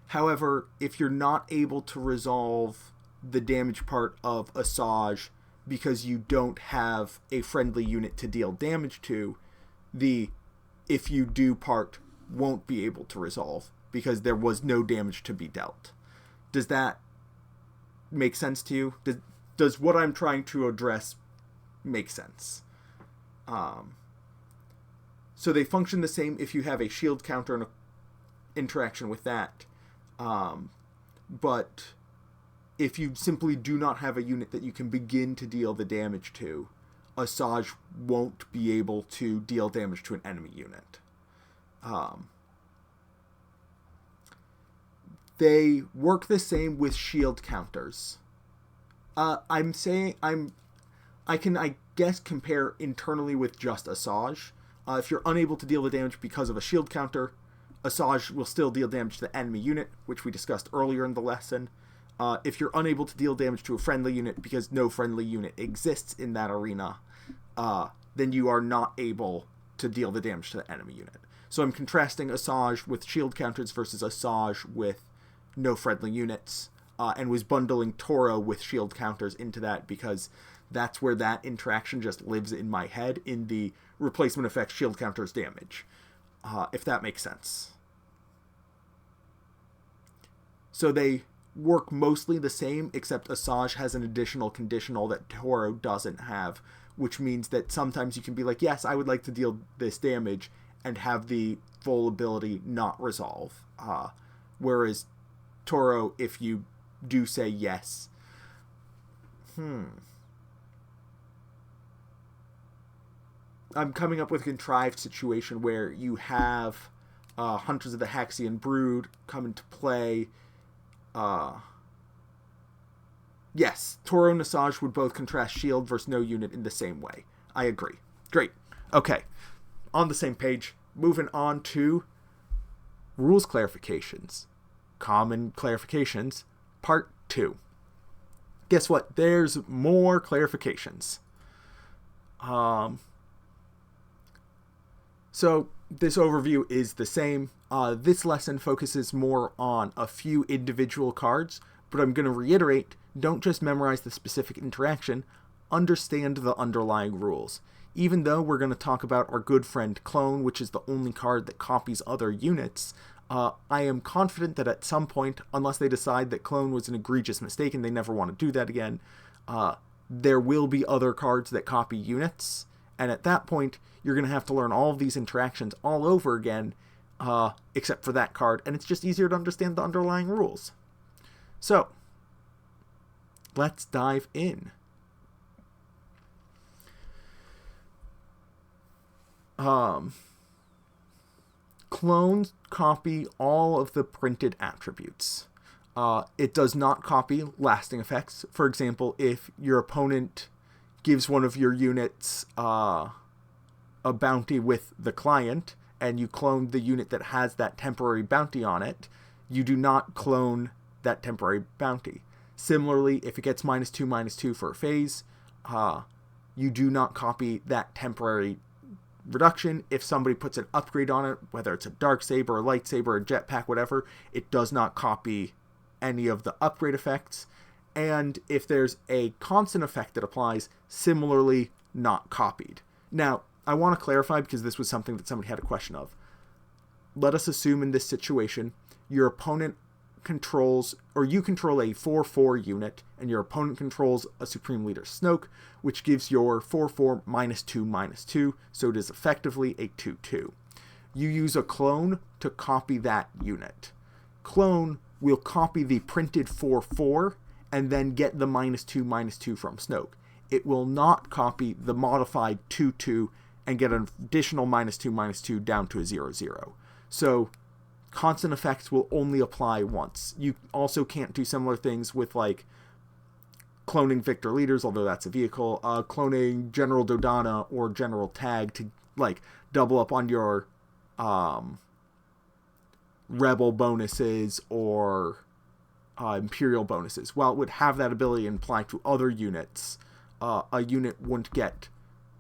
However, if you're not able to resolve the damage part of Asajj because you don't have a friendly unit to deal damage to, the if you do part won't be able to resolve because there was no damage to be dealt. Does that make sense to you? Does what I'm trying to address make sense? So they function the same if you have a shield counter and an interaction with that. But if you simply do not have a unit that you can begin to deal the damage to, Asajj won't be able to deal damage to an enemy unit. They work the same with shield counters. I guess compare internally with just Asajj. If you're unable to deal the damage because of a shield counter, Asajj will still deal damage to the enemy unit, which we discussed earlier in the lesson. If you're unable to deal damage to a friendly unit because no friendly unit exists in that arena, then you are not able to deal the damage to the enemy unit. So I'm contrasting Asajj with shield counters versus Asajj with no friendly units, and was bundling Toro with shield counters into that because that's where that interaction just lives in my head in the replacement effect shield counters damage, if that makes sense. So they work mostly the same, except Asajj has an additional conditional that Toro doesn't have, which means that sometimes you can be like, yes, I would like to deal this damage, and have the full ability not resolve. Whereas Toro, if you do say yes. I'm coming up with a contrived situation where you have Hunters of the Haxion Brood come into play. Yes, Toro and Asajj would both contrast shield versus no unit in the same way. I agree. Great. Okay. On the same page. Moving on to rules clarifications. Common clarifications, part 2. Guess what? There's more clarifications. So this overview is the same. This lesson focuses more on a few individual cards, but I'm going to reiterate, don't just memorize the specific interaction, understand the underlying rules. Even though we're going to talk about our good friend Clone, which is the only card that copies other units, I am confident that at some point, unless they decide that Clone was an egregious mistake and they never want to do that again, there will be other cards that copy units, and at that point, you're going to have to learn all of these interactions all over again, except for that card, and it's just easier to understand the underlying rules. So, let's dive in. Clones copy all of the printed attributes. It does not copy lasting effects. For example, if your opponent gives one of your units a bounty with the client, and you clone the unit that has that temporary bounty on it, you do not clone that temporary bounty. Similarly, if it gets -2/-2 for a phase, you do not copy that temporary reduction. If somebody puts an upgrade on it, whether it's a Darksaber, a Lightsaber, a Jetpack, whatever, it does not copy any of the upgrade effects. And if there's a constant effect that applies, similarly not copied. Now, I want to clarify because this was something that somebody had a question of. Let us assume in this situation, your opponent controls, or you control a 4/4 unit, and your opponent controls a Supreme Leader Snoke, which gives your 4/4 -2/2, so it is effectively a 2/2. You use a clone to copy that unit. Clone will copy the printed 4/4 and then get the -2/2 from Snoke. It will not copy the modified 2/2 and get an additional -2/2 down to a 0/0. So constant effects will only apply once. You also can't do similar things with like cloning Victor Leaders, although that's a vehicle, cloning General Dodonna or General Tag to like double up on your rebel bonuses or Imperial bonuses. While it would have that ability and apply to other units, a unit wouldn't get,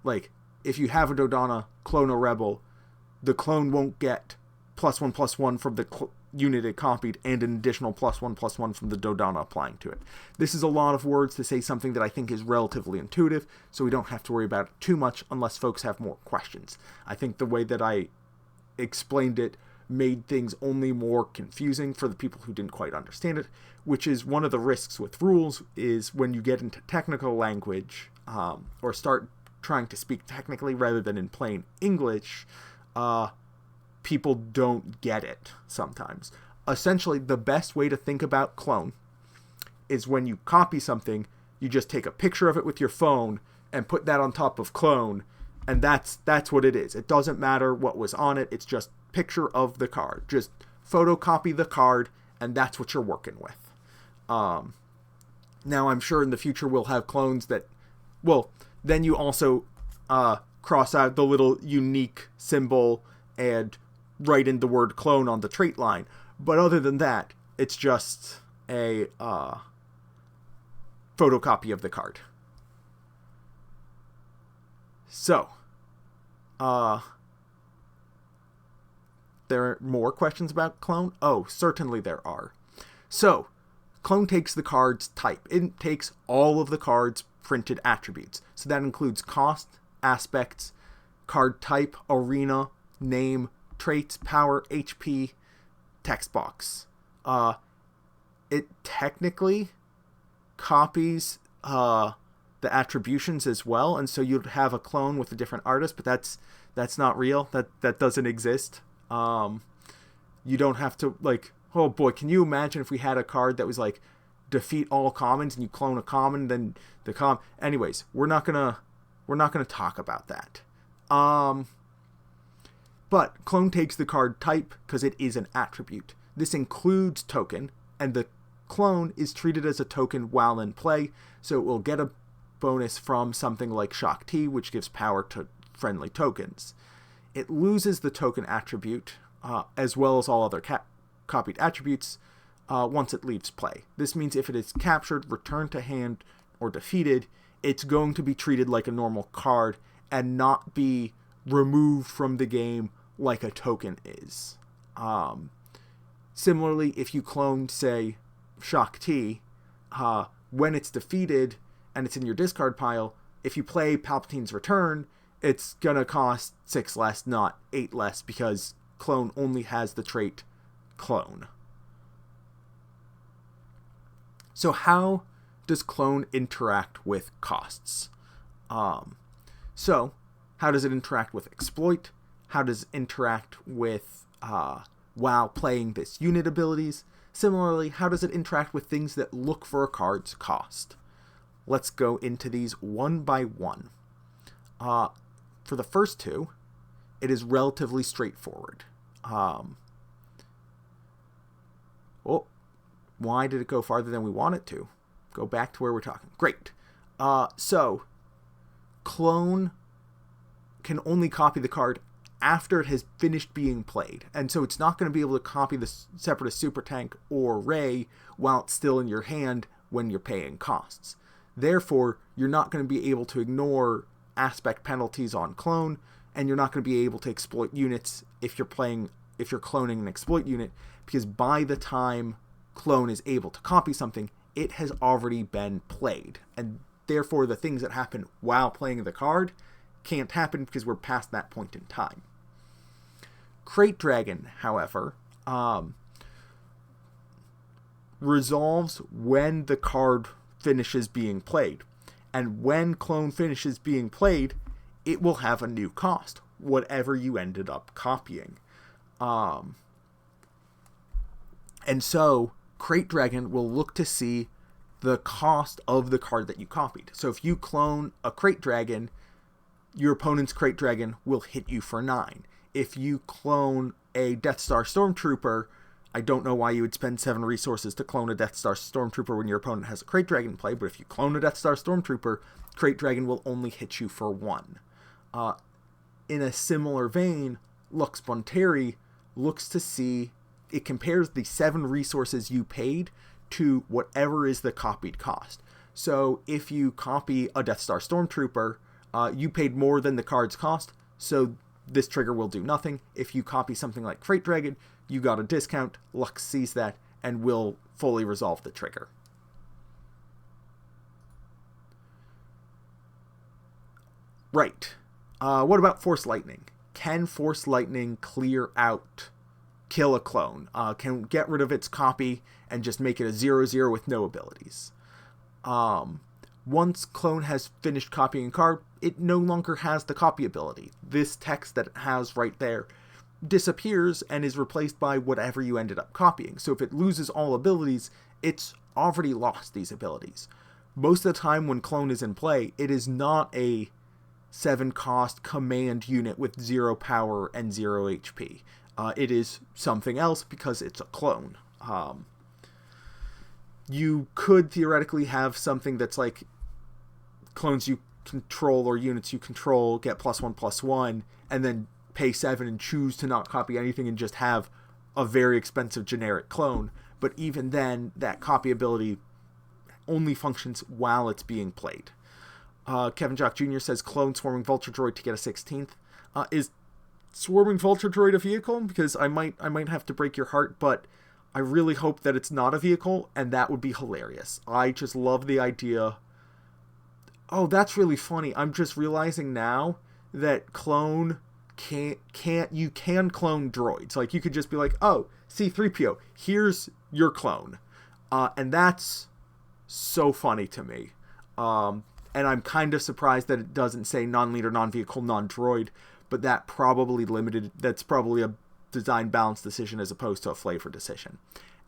like, if you have a Dodonna, clone a rebel, the clone won't get +1/+1 from the unit it copied and an additional +1/+1 from the Dodonna applying to it. This is a lot of words to say something that I think is relatively intuitive, so we don't have to worry about it too much unless folks have more questions. I think the way that I explained it made things only more confusing for the people who didn't quite understand it, which is one of the risks with rules, is when you get into technical language or start trying to speak technically rather than in plain English, people don't get it sometimes. Essentially, the best way to think about clone is when you copy something, you just take a picture of it with your phone and put that on top of clone, and that's what it is. It doesn't matter what was on it, it's just picture of the card. Just photocopy the card, and that's what you're working with. Now, I'm sure in the future we'll have clones that, well, then you also cross out the little unique symbol and write in the word clone on the trait line. But other than that, it's just a photocopy of the card. So, there are more questions about clone? Oh, certainly there are. So, clone takes the card's type. It takes all of the card's printed attributes. So that includes cost, aspects, card type, arena, name, traits, power, HP, text box. It technically copies the attributions as well, and so you'd have a clone with a different artist, but that's not real. That doesn't exist. You don't have to, like, oh boy, can you imagine if we had a card that was like defeat all commons and you clone a common, then the anyways, we're not gonna talk about that. But clone takes the card type because it is an attribute. This includes token, and the clone is treated as a token while in play, so it will get a bonus from something like Shaak Ti, which gives power to friendly tokens. It loses the token attribute, as well as all other copied attributes, once it leaves play. This means if it is captured, returned to hand, or defeated, it's going to be treated like a normal card and not be removed from the game like a token is. Similarly, if you clone, say, Shaak Ti, when it's defeated and it's in your discard pile, if you play Palpatine's Return, it's gonna cost 6 less, not 8 less, because clone only has the trait clone. So how does clone interact with costs? So how does it interact with exploit? How does it interact with while playing this unit abilities? Similarly, how does it interact with things that look for a card's cost? Let's go into these one by one. For the first two, it is relatively straightforward. Why did it go farther than we want it to? Go back to where we're talking. Great. So, clone can only copy the card after it has finished being played. And so it's not going to be able to copy the Separatist Super Tank or Rey while it's still in your hand when you're paying costs. Therefore, you're not going to be able to ignore aspect penalties on clone, and you're not going to be able to exploit units if you're cloning an exploit unit, because by the time clone is able to copy something, it has already been played, and therefore the things that happen while playing the card can't happen because we're past that point in time. Krayt Dragon, however, resolves when the card finishes being played. And when clone finishes being played, it will have a new cost, whatever you ended up copying. And so Krayt Dragon will look to see the cost of the card that you copied. So if you clone a Krayt Dragon, your opponent's Krayt Dragon will hit you for 9. If you clone a Death Star Stormtrooper, I don't know why you would spend 7 resources to clone a Death Star Stormtrooper when your opponent has a Krayt Dragon in play, but if you clone a Death Star Stormtrooper, Krayt Dragon will only hit you for 1. In a similar vein, Lux Bonteri looks to see, it compares the 7 resources you paid to whatever is the copied cost. So if you copy a Death Star Stormtrooper, you paid more than the card's cost, so this trigger will do nothing. If you copy something like Krayt Dragon, you got a discount, Lux sees that, and will fully resolve the trigger. Right. What about Force Lightning? Can Force Lightning kill a clone? Can get rid of its copy and just make it a 0/0 with no abilities? Once clone has finished copying a card, it no longer has the copy ability. This text that it has right there disappears and is replaced by whatever you ended up copying. So if it loses all abilities, it's already lost these abilities. Most of the time when clone is in play, it is not a 7 cost command unit with 0 power and 0 HP. It is something else because it's a clone. You could theoretically have something that's like clones you control or units you control get +1/+1, and then pay 7 and choose to not copy anything and just have a very expensive generic clone. But even then, that copy ability only functions while it's being played. Kevin Jock Jr. says clone Swarming Vulture Droid to get a 16th. Is Swarming Vulture Droid a vehicle? Because I might have to break your heart, but I really hope that it's not a vehicle, and that would be hilarious. I just love the idea. Oh, that's really funny. I'm just realizing now that clone you can clone droids. Like, you could just be like, oh, C-3PO, here's your clone. And that's so funny to me. And I'm kind of surprised that it doesn't say non-leader, non-vehicle, non-droid, but that's probably a design balance decision as opposed to a flavor decision.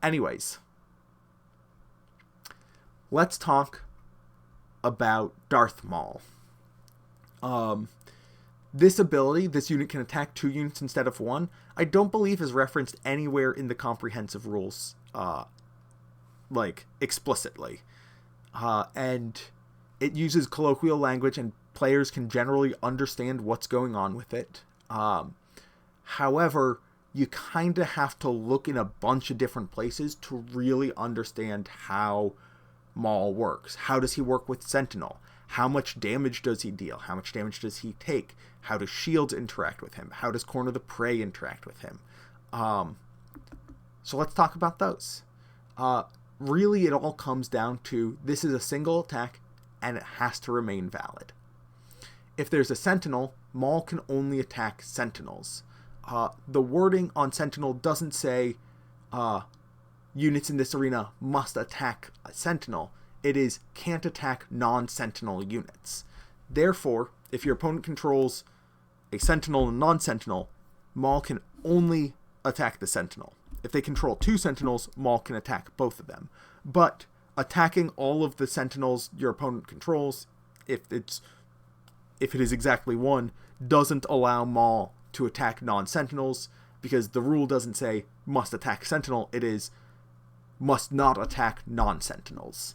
Anyways, let's talk about Darth Maul. This ability, this unit can attack 2 units instead of 1, I don't believe is referenced anywhere in the comprehensive rules, explicitly. And it uses colloquial language, and players can generally understand what's going on with it. However, you kind of have to look in a bunch of different places to really understand how Maul works. How does he work with Sentinel? How much damage does he deal? How much damage does he take? How do shields interact with him? How does Corner the Prey interact with him? So let's talk about those. Really, it all comes down to this is a single attack, and it has to remain valid. If there's a Sentinel, Maul can only attack Sentinels. The wording on Sentinel doesn't say units in this arena must attack a Sentinel. It is can't attack non-Sentinel units. Therefore, if your opponent controls a Sentinel and non-Sentinel, Maul can only attack the Sentinel. If they control 2 Sentinels, Maul can attack both of them. But attacking all of the Sentinels your opponent controls, if it is exactly 1, doesn't allow Maul to attack non-Sentinels, because the rule doesn't say must attack Sentinel, it is must not attack non-Sentinels.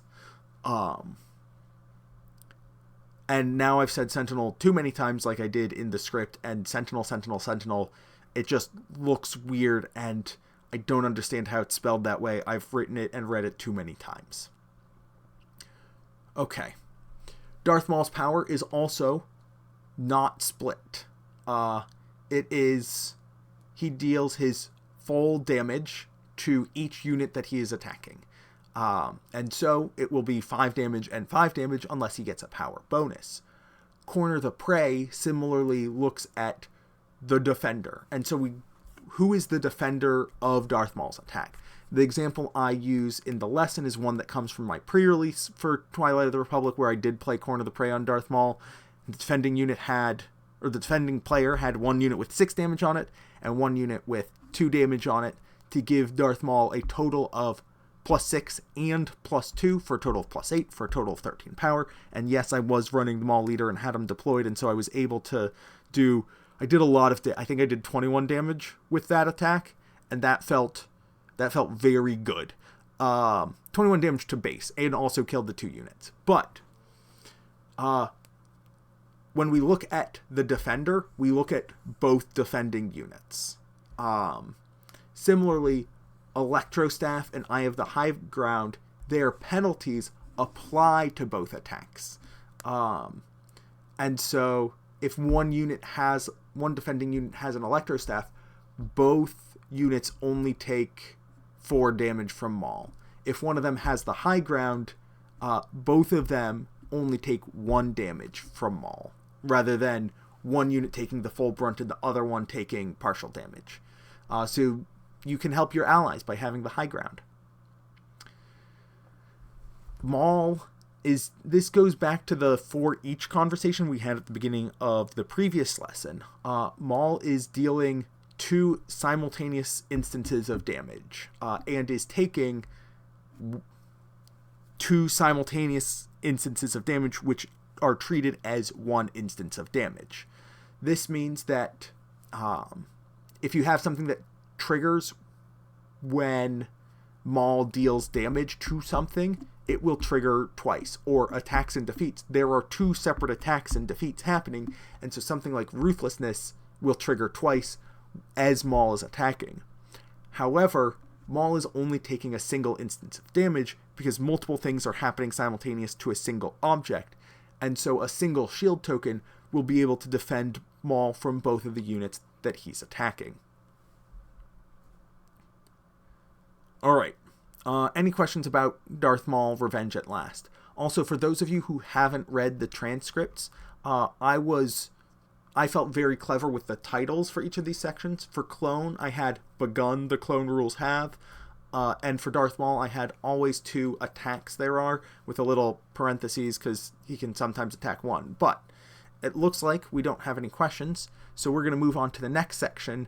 And now I've said Sentinel too many times like I did in the script, and Sentinel, it just looks weird, and I don't understand how it's spelled that way. I've written it and read it too many times. Okay. Darth Maul's power is also not split. He deals his full damage to each unit that he is attacking. And so it will be 5 damage and 5 damage unless he gets a power bonus. Corner the Prey similarly looks at the defender. And so who is the defender of Darth Maul's attack? The example I use in the lesson is one that comes from my pre-release for Twilight of the Republic, where I did play Corn of the Prey on Darth Maul. The defending player had one unit with 6 damage on it, and one unit with 2 damage on it, to give Darth Maul a total of +6 and +2 for a total of +8 for a total of 13 power. And yes, I was running the Maul leader and had him deployed, and so I was able to I did a lot of I think I did 21 damage with that attack, and that felt very good. 21 damage to base, and also killed the 2 units. But when we look at the defender, we look at both defending units. Similarly, Electrostaff and Eye of the High Ground, their penalties apply to both attacks. And so if one defending unit has an Electrostaff, both units only take 4 damage from Maul. If one of them has the High Ground, both of them only take 1 damage from Maul, rather than one unit taking the full brunt and the other one taking partial damage. So you can help your allies by having the High Ground. Maul this goes back to the for each conversation we had at the beginning of the previous lesson. Maul is dealing 2 simultaneous instances of damage, and is taking 2 simultaneous instances of damage, which are treated as 1 instance of damage. This means that if you have something that triggers when Maul deals damage to something, it will trigger twice. Or attacks and defeats. There are 2 separate attacks and defeats happening, and so something like Ruthlessness will trigger twice as Maul is attacking. However, Maul is only taking a single instance of damage because multiple things are happening simultaneous to a single object, and so a single shield token will be able to defend Maul from both of the units that he's attacking. Alright, any questions about Darth Maul Revenge at Last? Also, for those of you who haven't read the transcripts, I felt very clever with the titles for each of these sections. For Clone, I had Begun, the Clone Rules Have, and for Darth Maul, I had Always 2 attacks there are, with a little parentheses, because he can sometimes attack 1. But it looks like we don't have any questions, so we're going to move on to the next section,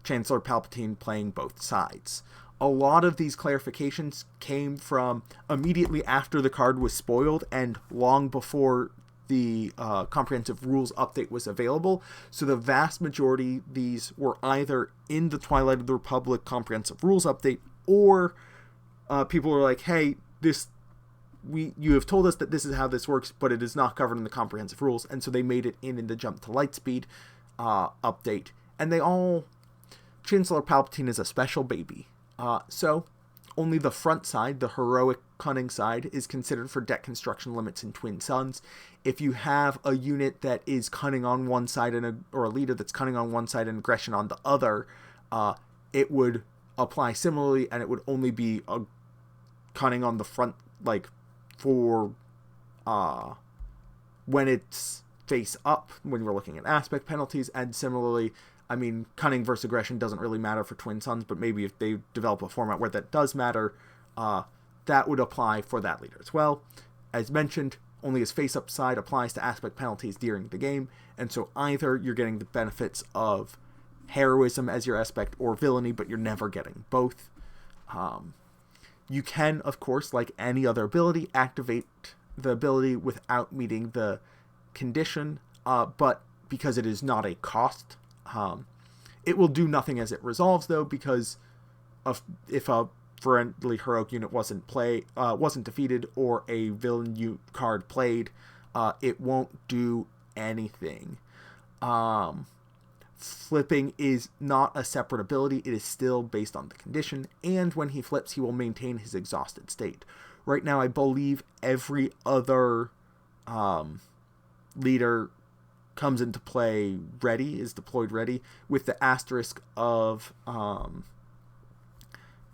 Chancellor Palpatine playing both sides. A lot of these clarifications came from immediately after the card was spoiled and long before the comprehensive rules update was available. So the vast majority of these were either in the Twilight of the Republic comprehensive rules update, or people were like, hey, you have told us that this is how this works, but it is not covered in the comprehensive rules, and so they made it in the Jump to Lightspeed update. And Chancellor Palpatine is a special baby. So only the front side, the heroic cunning side, is considered for deck construction limits in Twin Suns. If you have a unit that is cunning on one side or a leader that's cunning on one side and aggression on the other, it would apply similarly, and it would only be a cunning on the front, like for when it's face up, when we're looking at aspect penalties. And similarly, I mean, cunning versus aggression doesn't really matter for Twin Suns, but maybe if they develop a format where that does matter, that would apply for that leader as well. As mentioned, only his face-up side applies to aspect penalties during the game, and so either you're getting the benefits of heroism as your aspect or villainy, but you're never getting both. You can, of course, like any other ability, activate the ability without meeting the condition, but because it is not a cost, it will do nothing as it resolves, though, because if a friendly heroic unit wasn't defeated or a villain card played, it won't do anything. Flipping is not a separate ability. It is still based on the condition, and when he flips, he will maintain his exhausted state. Right now, I believe every other leader comes into play ready, is deployed ready, with the asterisk of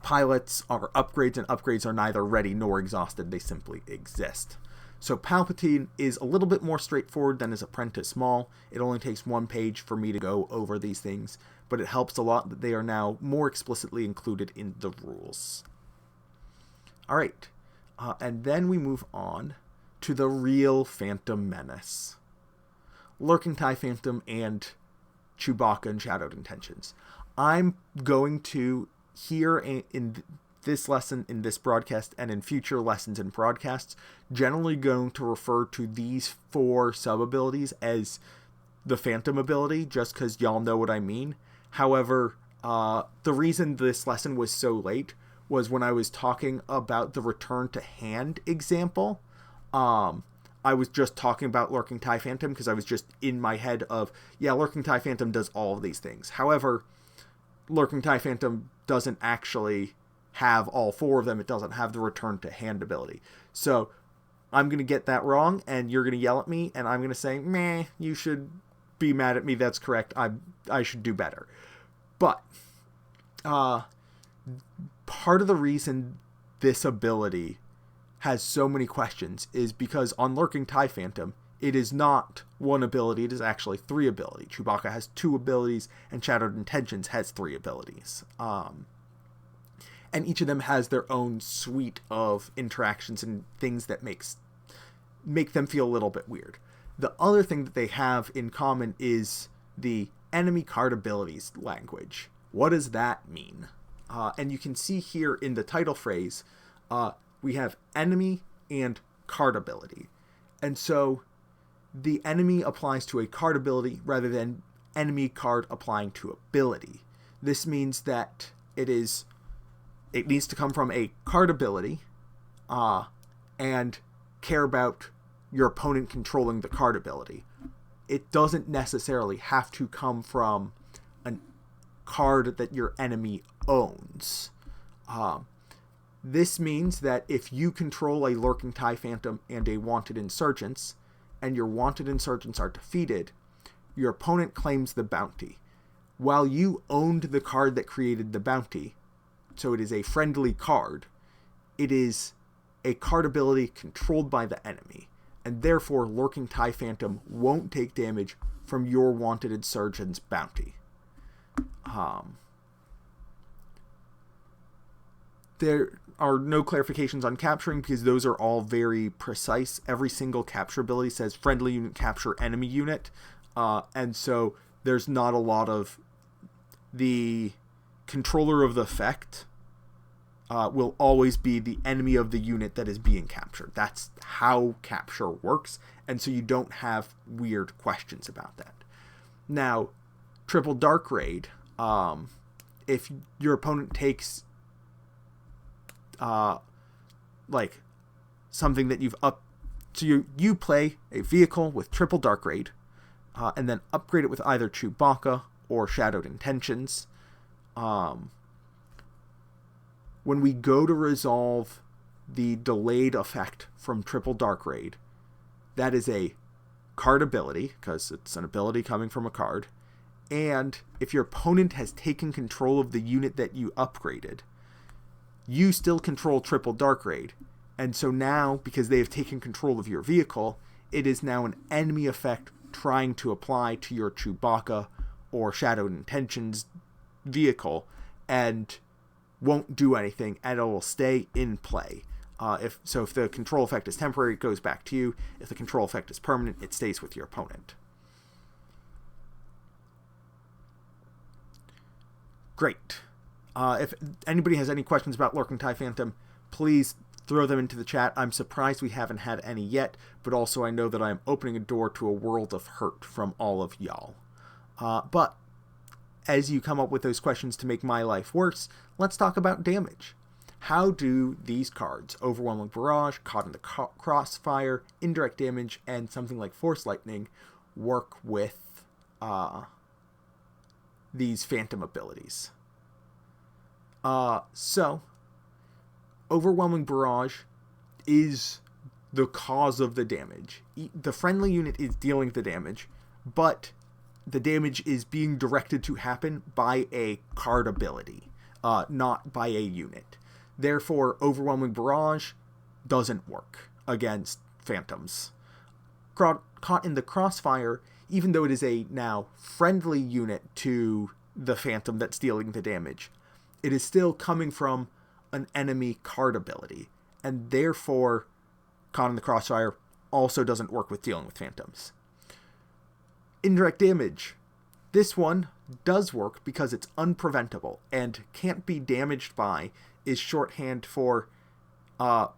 pilots are upgrades, and upgrades are neither ready nor exhausted. They simply exist. So Palpatine is a little bit more straightforward than his apprentice Maul. It only takes 1 page for me to go over these things, but it helps a lot that they are now more explicitly included in the rules. Alright, and then we move on to the real Phantom Menace. Lurking TIE Phantom and Chewbacca and Shadowed Intentions. I'm going to, here in this lesson, in this broadcast, and in future lessons and broadcasts, generally going to refer to these 4 sub-abilities as the Phantom ability, just because y'all know what I mean. However, the reason this lesson was so late was when I was talking about the return to hand example. I was just talking about Lurking TIE Phantom because I was just in my head of, yeah, Lurking TIE Phantom does all of these things. However, Lurking TIE Phantom doesn't actually have all 4 of them. It doesn't have the return to hand ability. So I'm going to get that wrong, and you're going to yell at me, and I'm going to say, meh, you should be mad at me. That's correct. I should do better. But part of the reason this ability has so many questions is because on Lurking TIE Phantom, it is not 1 ability, it is actually 3 abilities. Chewbacca has 2 abilities, and Shadowed Intentions has 3 abilities. And each of them has their own suite of interactions and things that make them feel a little bit weird. The other thing that they have in common is the enemy card abilities language. What does that mean? And you can see here in the title phrase, we have enemy and card ability. And so the enemy applies to a card ability rather than enemy card applying to ability. This means that it needs to come from a card ability and care about your opponent controlling the card ability. It doesn't necessarily have to come from a card that your enemy owns. This means that if you control a Lurking TIE Phantom and a Wanted Insurgents, and your Wanted Insurgents are defeated, your opponent claims the bounty. While you owned the card that created the bounty, so it is a friendly card, it is a card ability controlled by the enemy, and therefore Lurking TIE Phantom won't take damage from your Wanted Insurgents bounty. There are no clarifications on capturing because those are all very precise. Every single capture ability says friendly unit capture enemy unit, and so there's not a lot of the controller of the effect will always be the enemy of the unit that is being captured. That's how capture works, and so you don't have weird questions about that. Now, Triple Dark Raid, if your opponent takes like something that you've so you play a vehicle with Triple Dark Raid, and then upgrade it with either Chewbacca or Shadowed Intentions. When we go to resolve the delayed effect from Triple Dark Raid, that is a card ability, because it's an ability coming from a card, and if your opponent has taken control of the unit that you upgraded, you still control Triple Dark Raid, and so now, because they have taken control of your vehicle, it is now an enemy effect trying to apply to your Chewbacca or Shadowed Intentions vehicle, and won't do anything, and it will stay in play. If the control effect is temporary, it goes back to you. If the control effect is permanent, it stays with your opponent. Great. If anybody has any questions about Lurking TIE Phantom, please throw them into the chat. I'm surprised we haven't had any yet, but also I know that I'm opening a door to a world of hurt from all of y'all. But as you come up with those questions to make my life worse, let's talk about damage. How do these cards, Overwhelming Barrage, Caught in the Crossfire, Indirect Damage, and something like Force Lightning, work with these Phantom abilities? So, Overwhelming Barrage is the cause of the damage. The friendly unit is dealing the damage, but the damage is being directed to happen by a card ability, not by a unit. Therefore, Overwhelming Barrage doesn't work against phantoms. Caught in the crossfire, even though it is a now friendly unit to the phantom that's dealing the damage, it is still coming from an enemy card ability, and therefore Caught in the Crossfire also doesn't work with dealing with phantoms. Indirect damage. This one does work because it's unpreventable, and can't be damaged by is shorthand for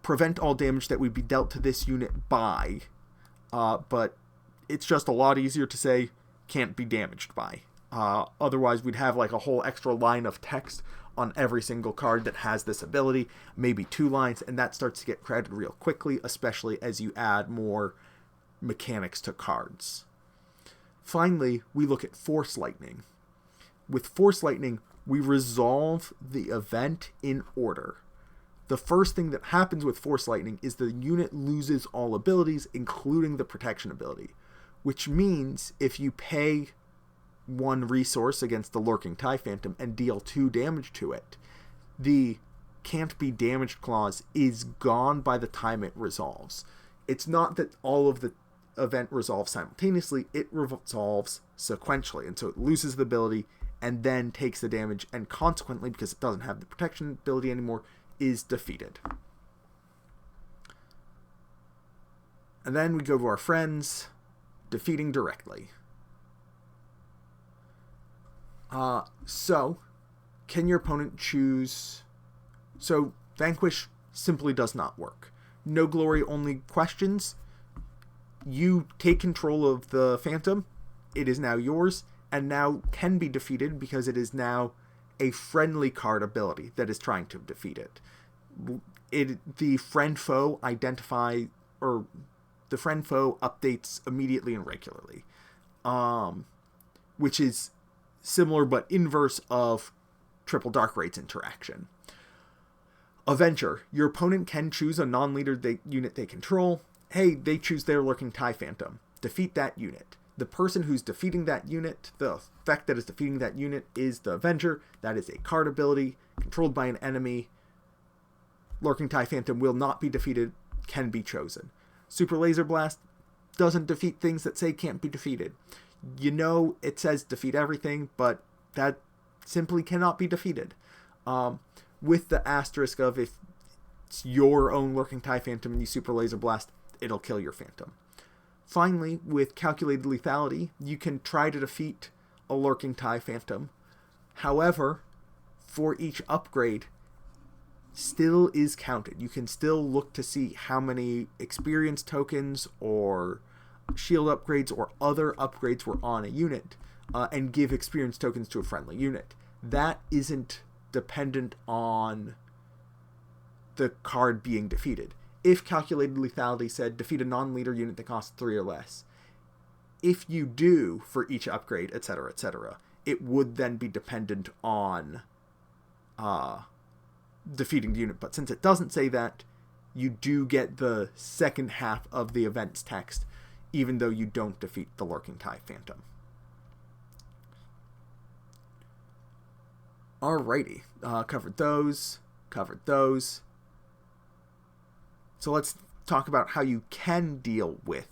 prevent all damage that would be dealt to this unit by, but it's just a lot easier to say can't be damaged by. Otherwise, we'd have like a whole extra line of text on every single card that has this ability, maybe 2 lines, and that starts to get crowded real quickly, especially as you add more mechanics to cards. Finally, we look at Force Lightning. With Force Lightning, we resolve the event in order. The first thing that happens with Force Lightning is the unit loses all abilities, including the protection ability, which means if you pay 1 resource against the Lurking TIE Phantom and deal 2 damage to it, the can't be damaged clause is gone by the time it resolves. It's not that all of the event resolves simultaneously, it resolves sequentially, and so it loses the ability and then takes the damage, and consequently, because it doesn't have the protection ability anymore, is defeated. And then we go to our friends, defeating directly. So, can your opponent choose... So, Vanquish simply does not work. No Glory only questions. You take control of the Phantom. It is now yours, and now can be defeated because it is now a friendly card ability that is trying to defeat it. The friend-foe the friend-foe updates immediately and regularly. Which is similar but inverse of Triple Dark Raid's interaction. Avenger. Your opponent can choose a non-leader unit they control. Hey, they choose their Lurking TIE Phantom. Defeat that unit. The person who's defeating that unit, the effect that is defeating that unit, is the Avenger. That is a card ability, controlled by an enemy. Lurking TIE Phantom will not be defeated, can be chosen. Super Laser Blast doesn't defeat things that say can't be defeated. You know it says defeat everything, but that simply cannot be defeated. With the asterisk of if it's your own Lurking TIE Phantom and you Super Laser Blast, it'll kill your Phantom. Finally, with Calculated Lethality, you can try to defeat a Lurking TIE Phantom. However, for each upgrade, still is counted. You can still look to see how many experience tokens or shield upgrades or other upgrades were on a unit, and give experience tokens to a friendly unit. That isn't dependent on the card being defeated. If Calculated Lethality said defeat a non-leader unit that costs 3 or less, if you do for each upgrade, etc., etc., it would then be dependent on defeating the unit. But since it doesn't say that, you do get the second half of the event's text, even though you don't defeat the Lurking TIE Phantom. Alrighty, covered those. So let's talk about how you can deal with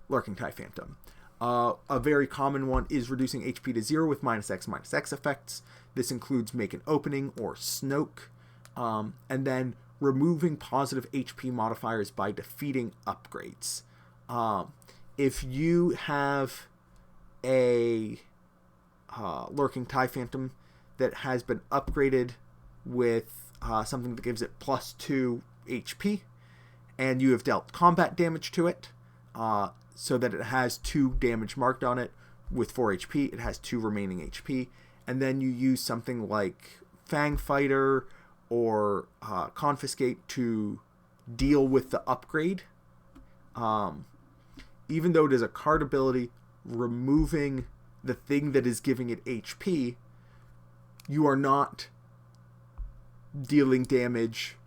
Lurking TIE Phantom. A very common one is reducing HP to 0 with -X effects. This includes Make an Opening or Snoke, and then removing positive HP modifiers by defeating upgrades. If you have a Lurking TIE Phantom that has been upgraded with something that gives it +2 HP, and you have dealt combat damage to it, so that it has 2 damage marked on it with 4 HP, it has 2 remaining HP, and then you use something like Fang Fighter or Confiscate to deal with the upgrade. Even though it is a card ability, removing the thing that is giving it HP, you are not dealing damage,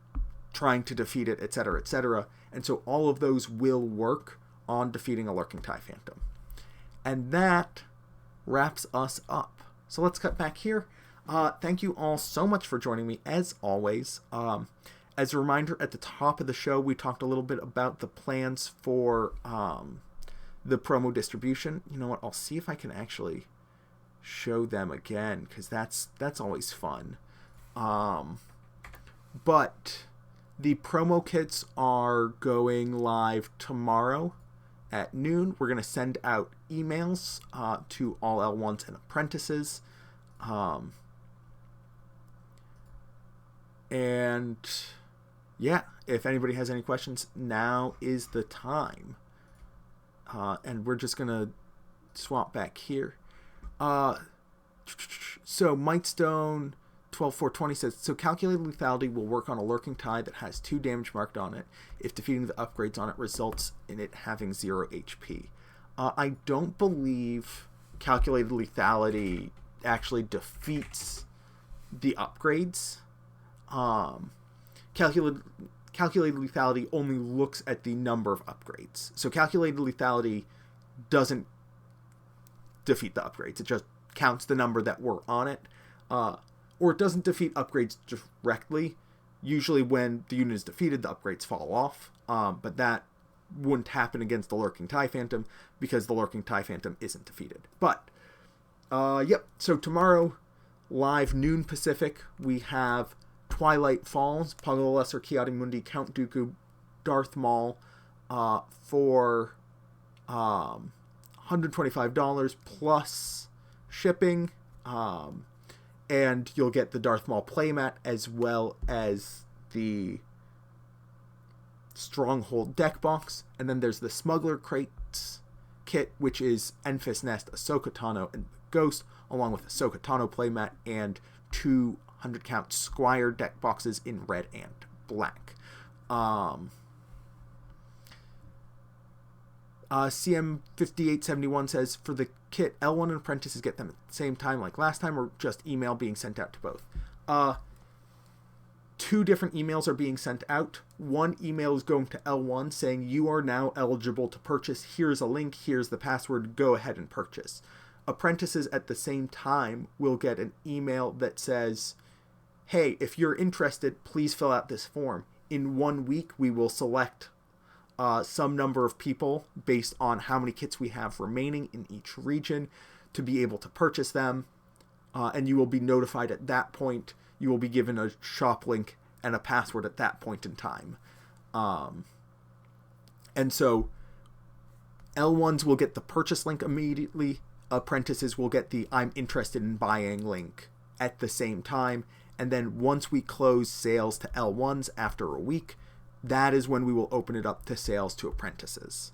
trying to defeat it, etc., etc., and so all of those will work on defeating a Lurking TIE Phantom. And that wraps us up. So let's cut back here. Thank you all so much for joining me, as always. As a reminder, at the top of the show, we talked a little bit about the plans for the promo distribution. You know what? I'll see if I can actually show them again, because that's always fun. But the promo kits are going live tomorrow at noon. We're going to send out emails to all L1s and apprentices. And yeah, if anybody has any questions, now is the time. And we're just going to swap back here. So Mightstone 12420 says, so calculated lethality will work on a lurking tie that has 2 damage marked on it if defeating the upgrades on it results in it having 0 HP. I don't believe calculated lethality actually defeats the upgrades. Calculated lethality only looks at the number of upgrades. So calculated lethality doesn't defeat the upgrades. It just counts the number that were on it. Or it doesn't defeat upgrades directly. Usually when the unit is defeated, the upgrades fall off. But that wouldn't happen against the Lurking TIE Phantom because the Lurking TIE Phantom isn't defeated. But, yep. So tomorrow, live noon Pacific, we have Twilight Falls, Pongo the Lesser, Ki-Adi-Mundi, Count Dooku, Darth Maul, for $125 plus shipping. And you'll get the Darth Maul playmat as well as the Stronghold deck box. And then there's the Smuggler Crates kit, which is Enfys Nest, Ahsoka Tano, and Ghost, along with Ahsoka Tano playmat and 200 count Squire deck boxes in red and black. CM5871 says, for the kit, L1 and apprentices get them at the same time like last time, or just email being sent out to both? 2 different emails are being sent out. One email is going to L1 saying, you are now eligible to purchase. Here's a link. Here's the password. Go ahead and purchase. Apprentices at the same time will get an email that says, hey, if you're interested, please fill out this form. In 1 week, we will select some number of people based on how many kits we have remaining in each region to be able to purchase them. And you will be notified at that point. You will be given a shop link and a password at that point in time. And so L1s will get the purchase link immediately. Apprentices will get the I'm interested in buying link at the same time. And then once we close sales to L1s after a week, that is when we will open it up to sales to apprentices.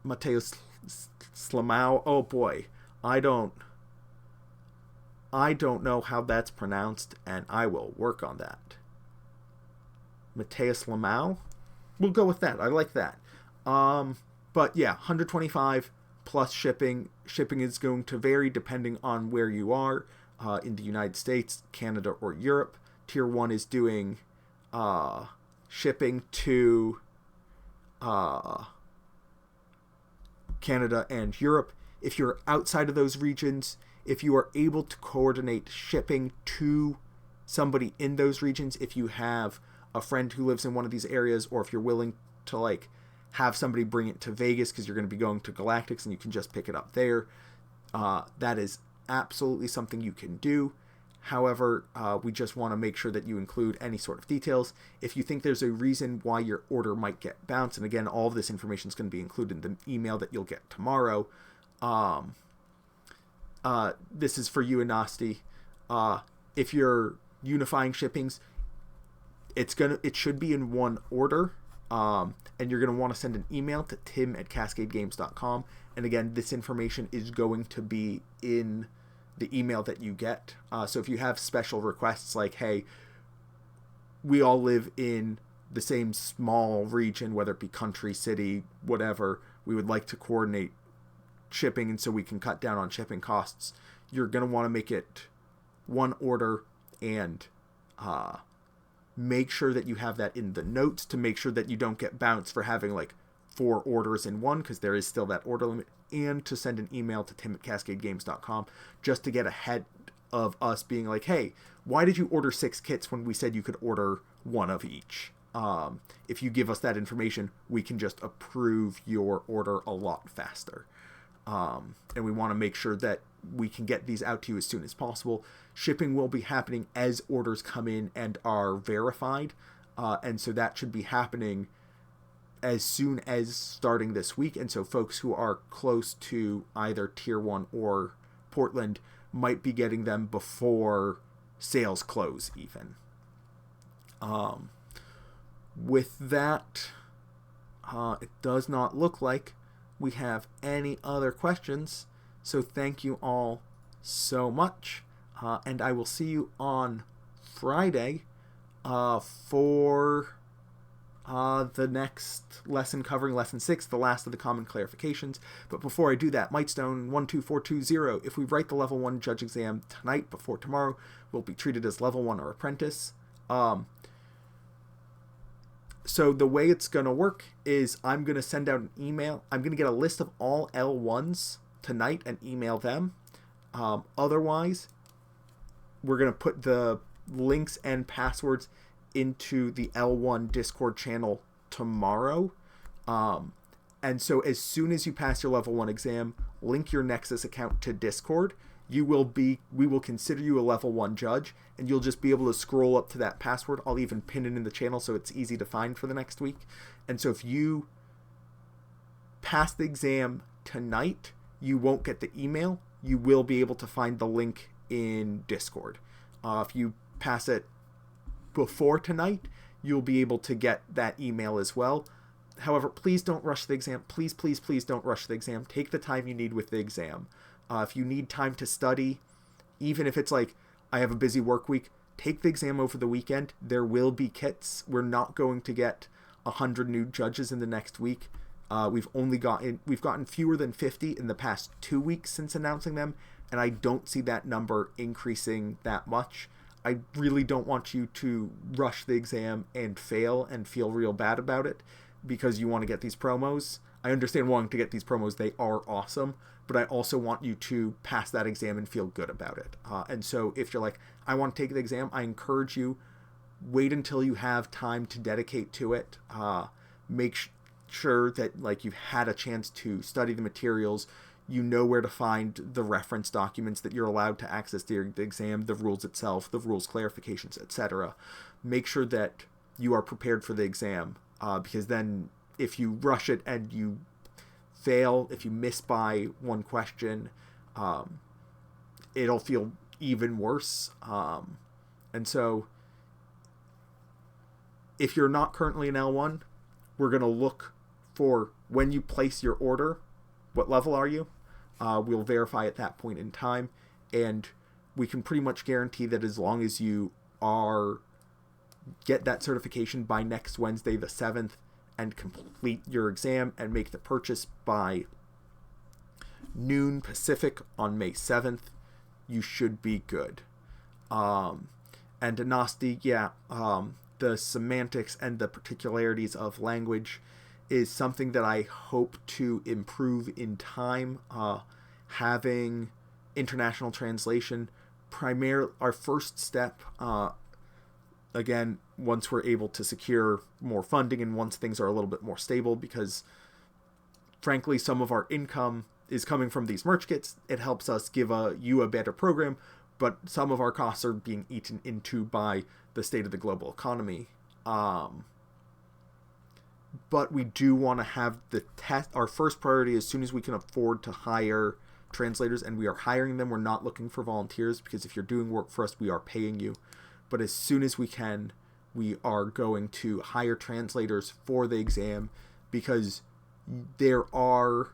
Mateus Slamau, oh boy, I don't know how that's pronounced, and I will work on that. Mateus Lamau? We'll go with that. I like that. But yeah, 125 plus shipping. Shipping is going to vary depending on where you are in the United States, Canada, or Europe. Tier 1 is doing shipping to Canada and Europe. If you're outside of those regions, if you are able to coordinate shipping to somebody in those regions, if you have a friend who lives in one of these areas, or if you're willing to like have somebody bring it to Vegas because you're going to be going to Galactics and you can just pick it up there, that is absolutely something you can do. However, we just want to make sure that you include any sort of details. If you think there's a reason why your order might get bounced, and again, all of this information is going to be included in the email that you'll get tomorrow. This is for you and Nasty. If you're unifying shippings, it should be in one order. And you're going to want to send an email to tim@cascadegames.com. And again, this information is going to be in the email that you get. So if you have special requests like, hey, we all live in the same small region, whether it be country, city, whatever, we would like to coordinate shipping and so we can cut down on shipping costs, you're going to want to make it one order and make sure that you have that in the notes to make sure that you don't get bounced for having like 4 orders in one, because there is still that order limit, and to send an email to tim@cascadegames.com just to get ahead of us being like, hey, why did you order 6 kits when we said you could order 1 of each? If you give us that information, we can just approve your order a lot faster. And we want to make sure that we can get these out to you as soon as possible. Shipping will be happening as orders come in and are verified. And so that should be happening as soon as starting this week. And so folks who are close to either Tier 1 or Portland might be getting them before sales close even. With that, it does not look like we have any other questions. So thank you all so much. And I will see you on Friday for the next lesson covering Lesson 6, the last of the common clarifications. But before I do that, Mightstone 12420, if we write the Level 1 judge exam tonight before tomorrow, we'll be treated as Level 1 or Apprentice. So the way it's going to work is I'm going to send out an email. I'm going to get a list of all L1s tonight and email them. Otherwise, we're going to put the links and passwords into the L1 Discord channel tomorrow. And so as soon as you pass your Level 1 exam, link your Nexus account to Discord. We will consider you a Level 1 judge, and you'll just be able to scroll up to that password. I'll even pin it in the channel so it's easy to find for the next week. And so if you pass the exam tonight, you won't get the email. You will be able to find the link in Discord. If you pass it before tonight, you'll be able to get that email as well. However, please don't rush the exam. Please, please, please don't rush the exam. Take the time you need with the exam. If you need time to study, even if it's like, I have a busy work week, take the exam over the weekend. There will be kits. We're not going to get 100 new judges in the next week. We've gotten fewer than 50 in the past 2 weeks since announcing them, and I don't see that number increasing that much. I really don't want you to rush the exam and fail and feel real bad about it because you want to get these promos. I understand wanting to get these promos. They are awesome, but I also want you to pass that exam and feel good about it. And so if you're like, I want to take the exam, I encourage you, wait until you have time to dedicate to it. Make sure that like you've had a chance to study the materials. You know where to find the reference documents that you're allowed to access during the exam, the rules itself, the rules clarifications, etc. Make sure that you are prepared for the exam, because then if you rush it and you fail, if you miss by one question, it'll feel even worse. And so if you're not currently an L1, we're going to look for when you place your order, what level are you? We'll verify at that point in time, and we can pretty much guarantee that as long as you get that certification by next Wednesday the 7th and complete your exam and make the purchase by noon Pacific on May 7th, you should be good. And Anasti, the semantics and the particularities of language is something that I hope to improve in time. Having international translation, our first step, again, once we're able to secure more funding and once things are a little bit more stable, because frankly, some of our income is coming from these merch kits. It helps us give you a better program, but some of our costs are being eaten into by the state of the global economy. But we do want to have the test. Our first priority, as soon as we can afford to hire translators, and we are hiring them. We're not looking for volunteers, because if you're doing work for us, we are paying you. But as soon as we can, we are going to hire translators for the exam, because there are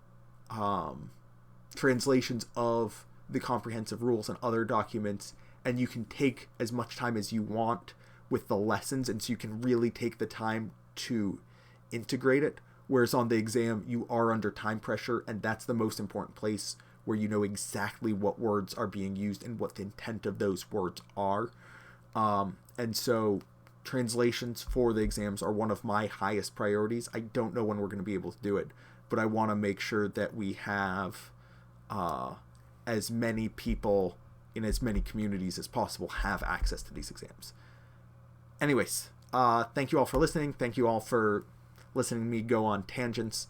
translations of the comprehensive rules and other documents, and you can take as much time as you want with the lessons, and so you can really take the time to integrate it, whereas on the exam you are under time pressure, and that's the most important place where you know exactly what words are being used and what the intent of those words are. And so translations for the exams are one of my highest priorities. I don't know when we're going to be able to do it, but I want to make sure that we have as many people in as many communities as possible have access to these exams. Anyways, thank you all for listening. Thank you all for listening to me go on tangents.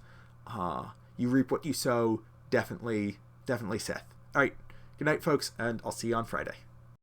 You reap what you sow. Definitely Seth. All right. Good night, folks, and I'll see you on Friday.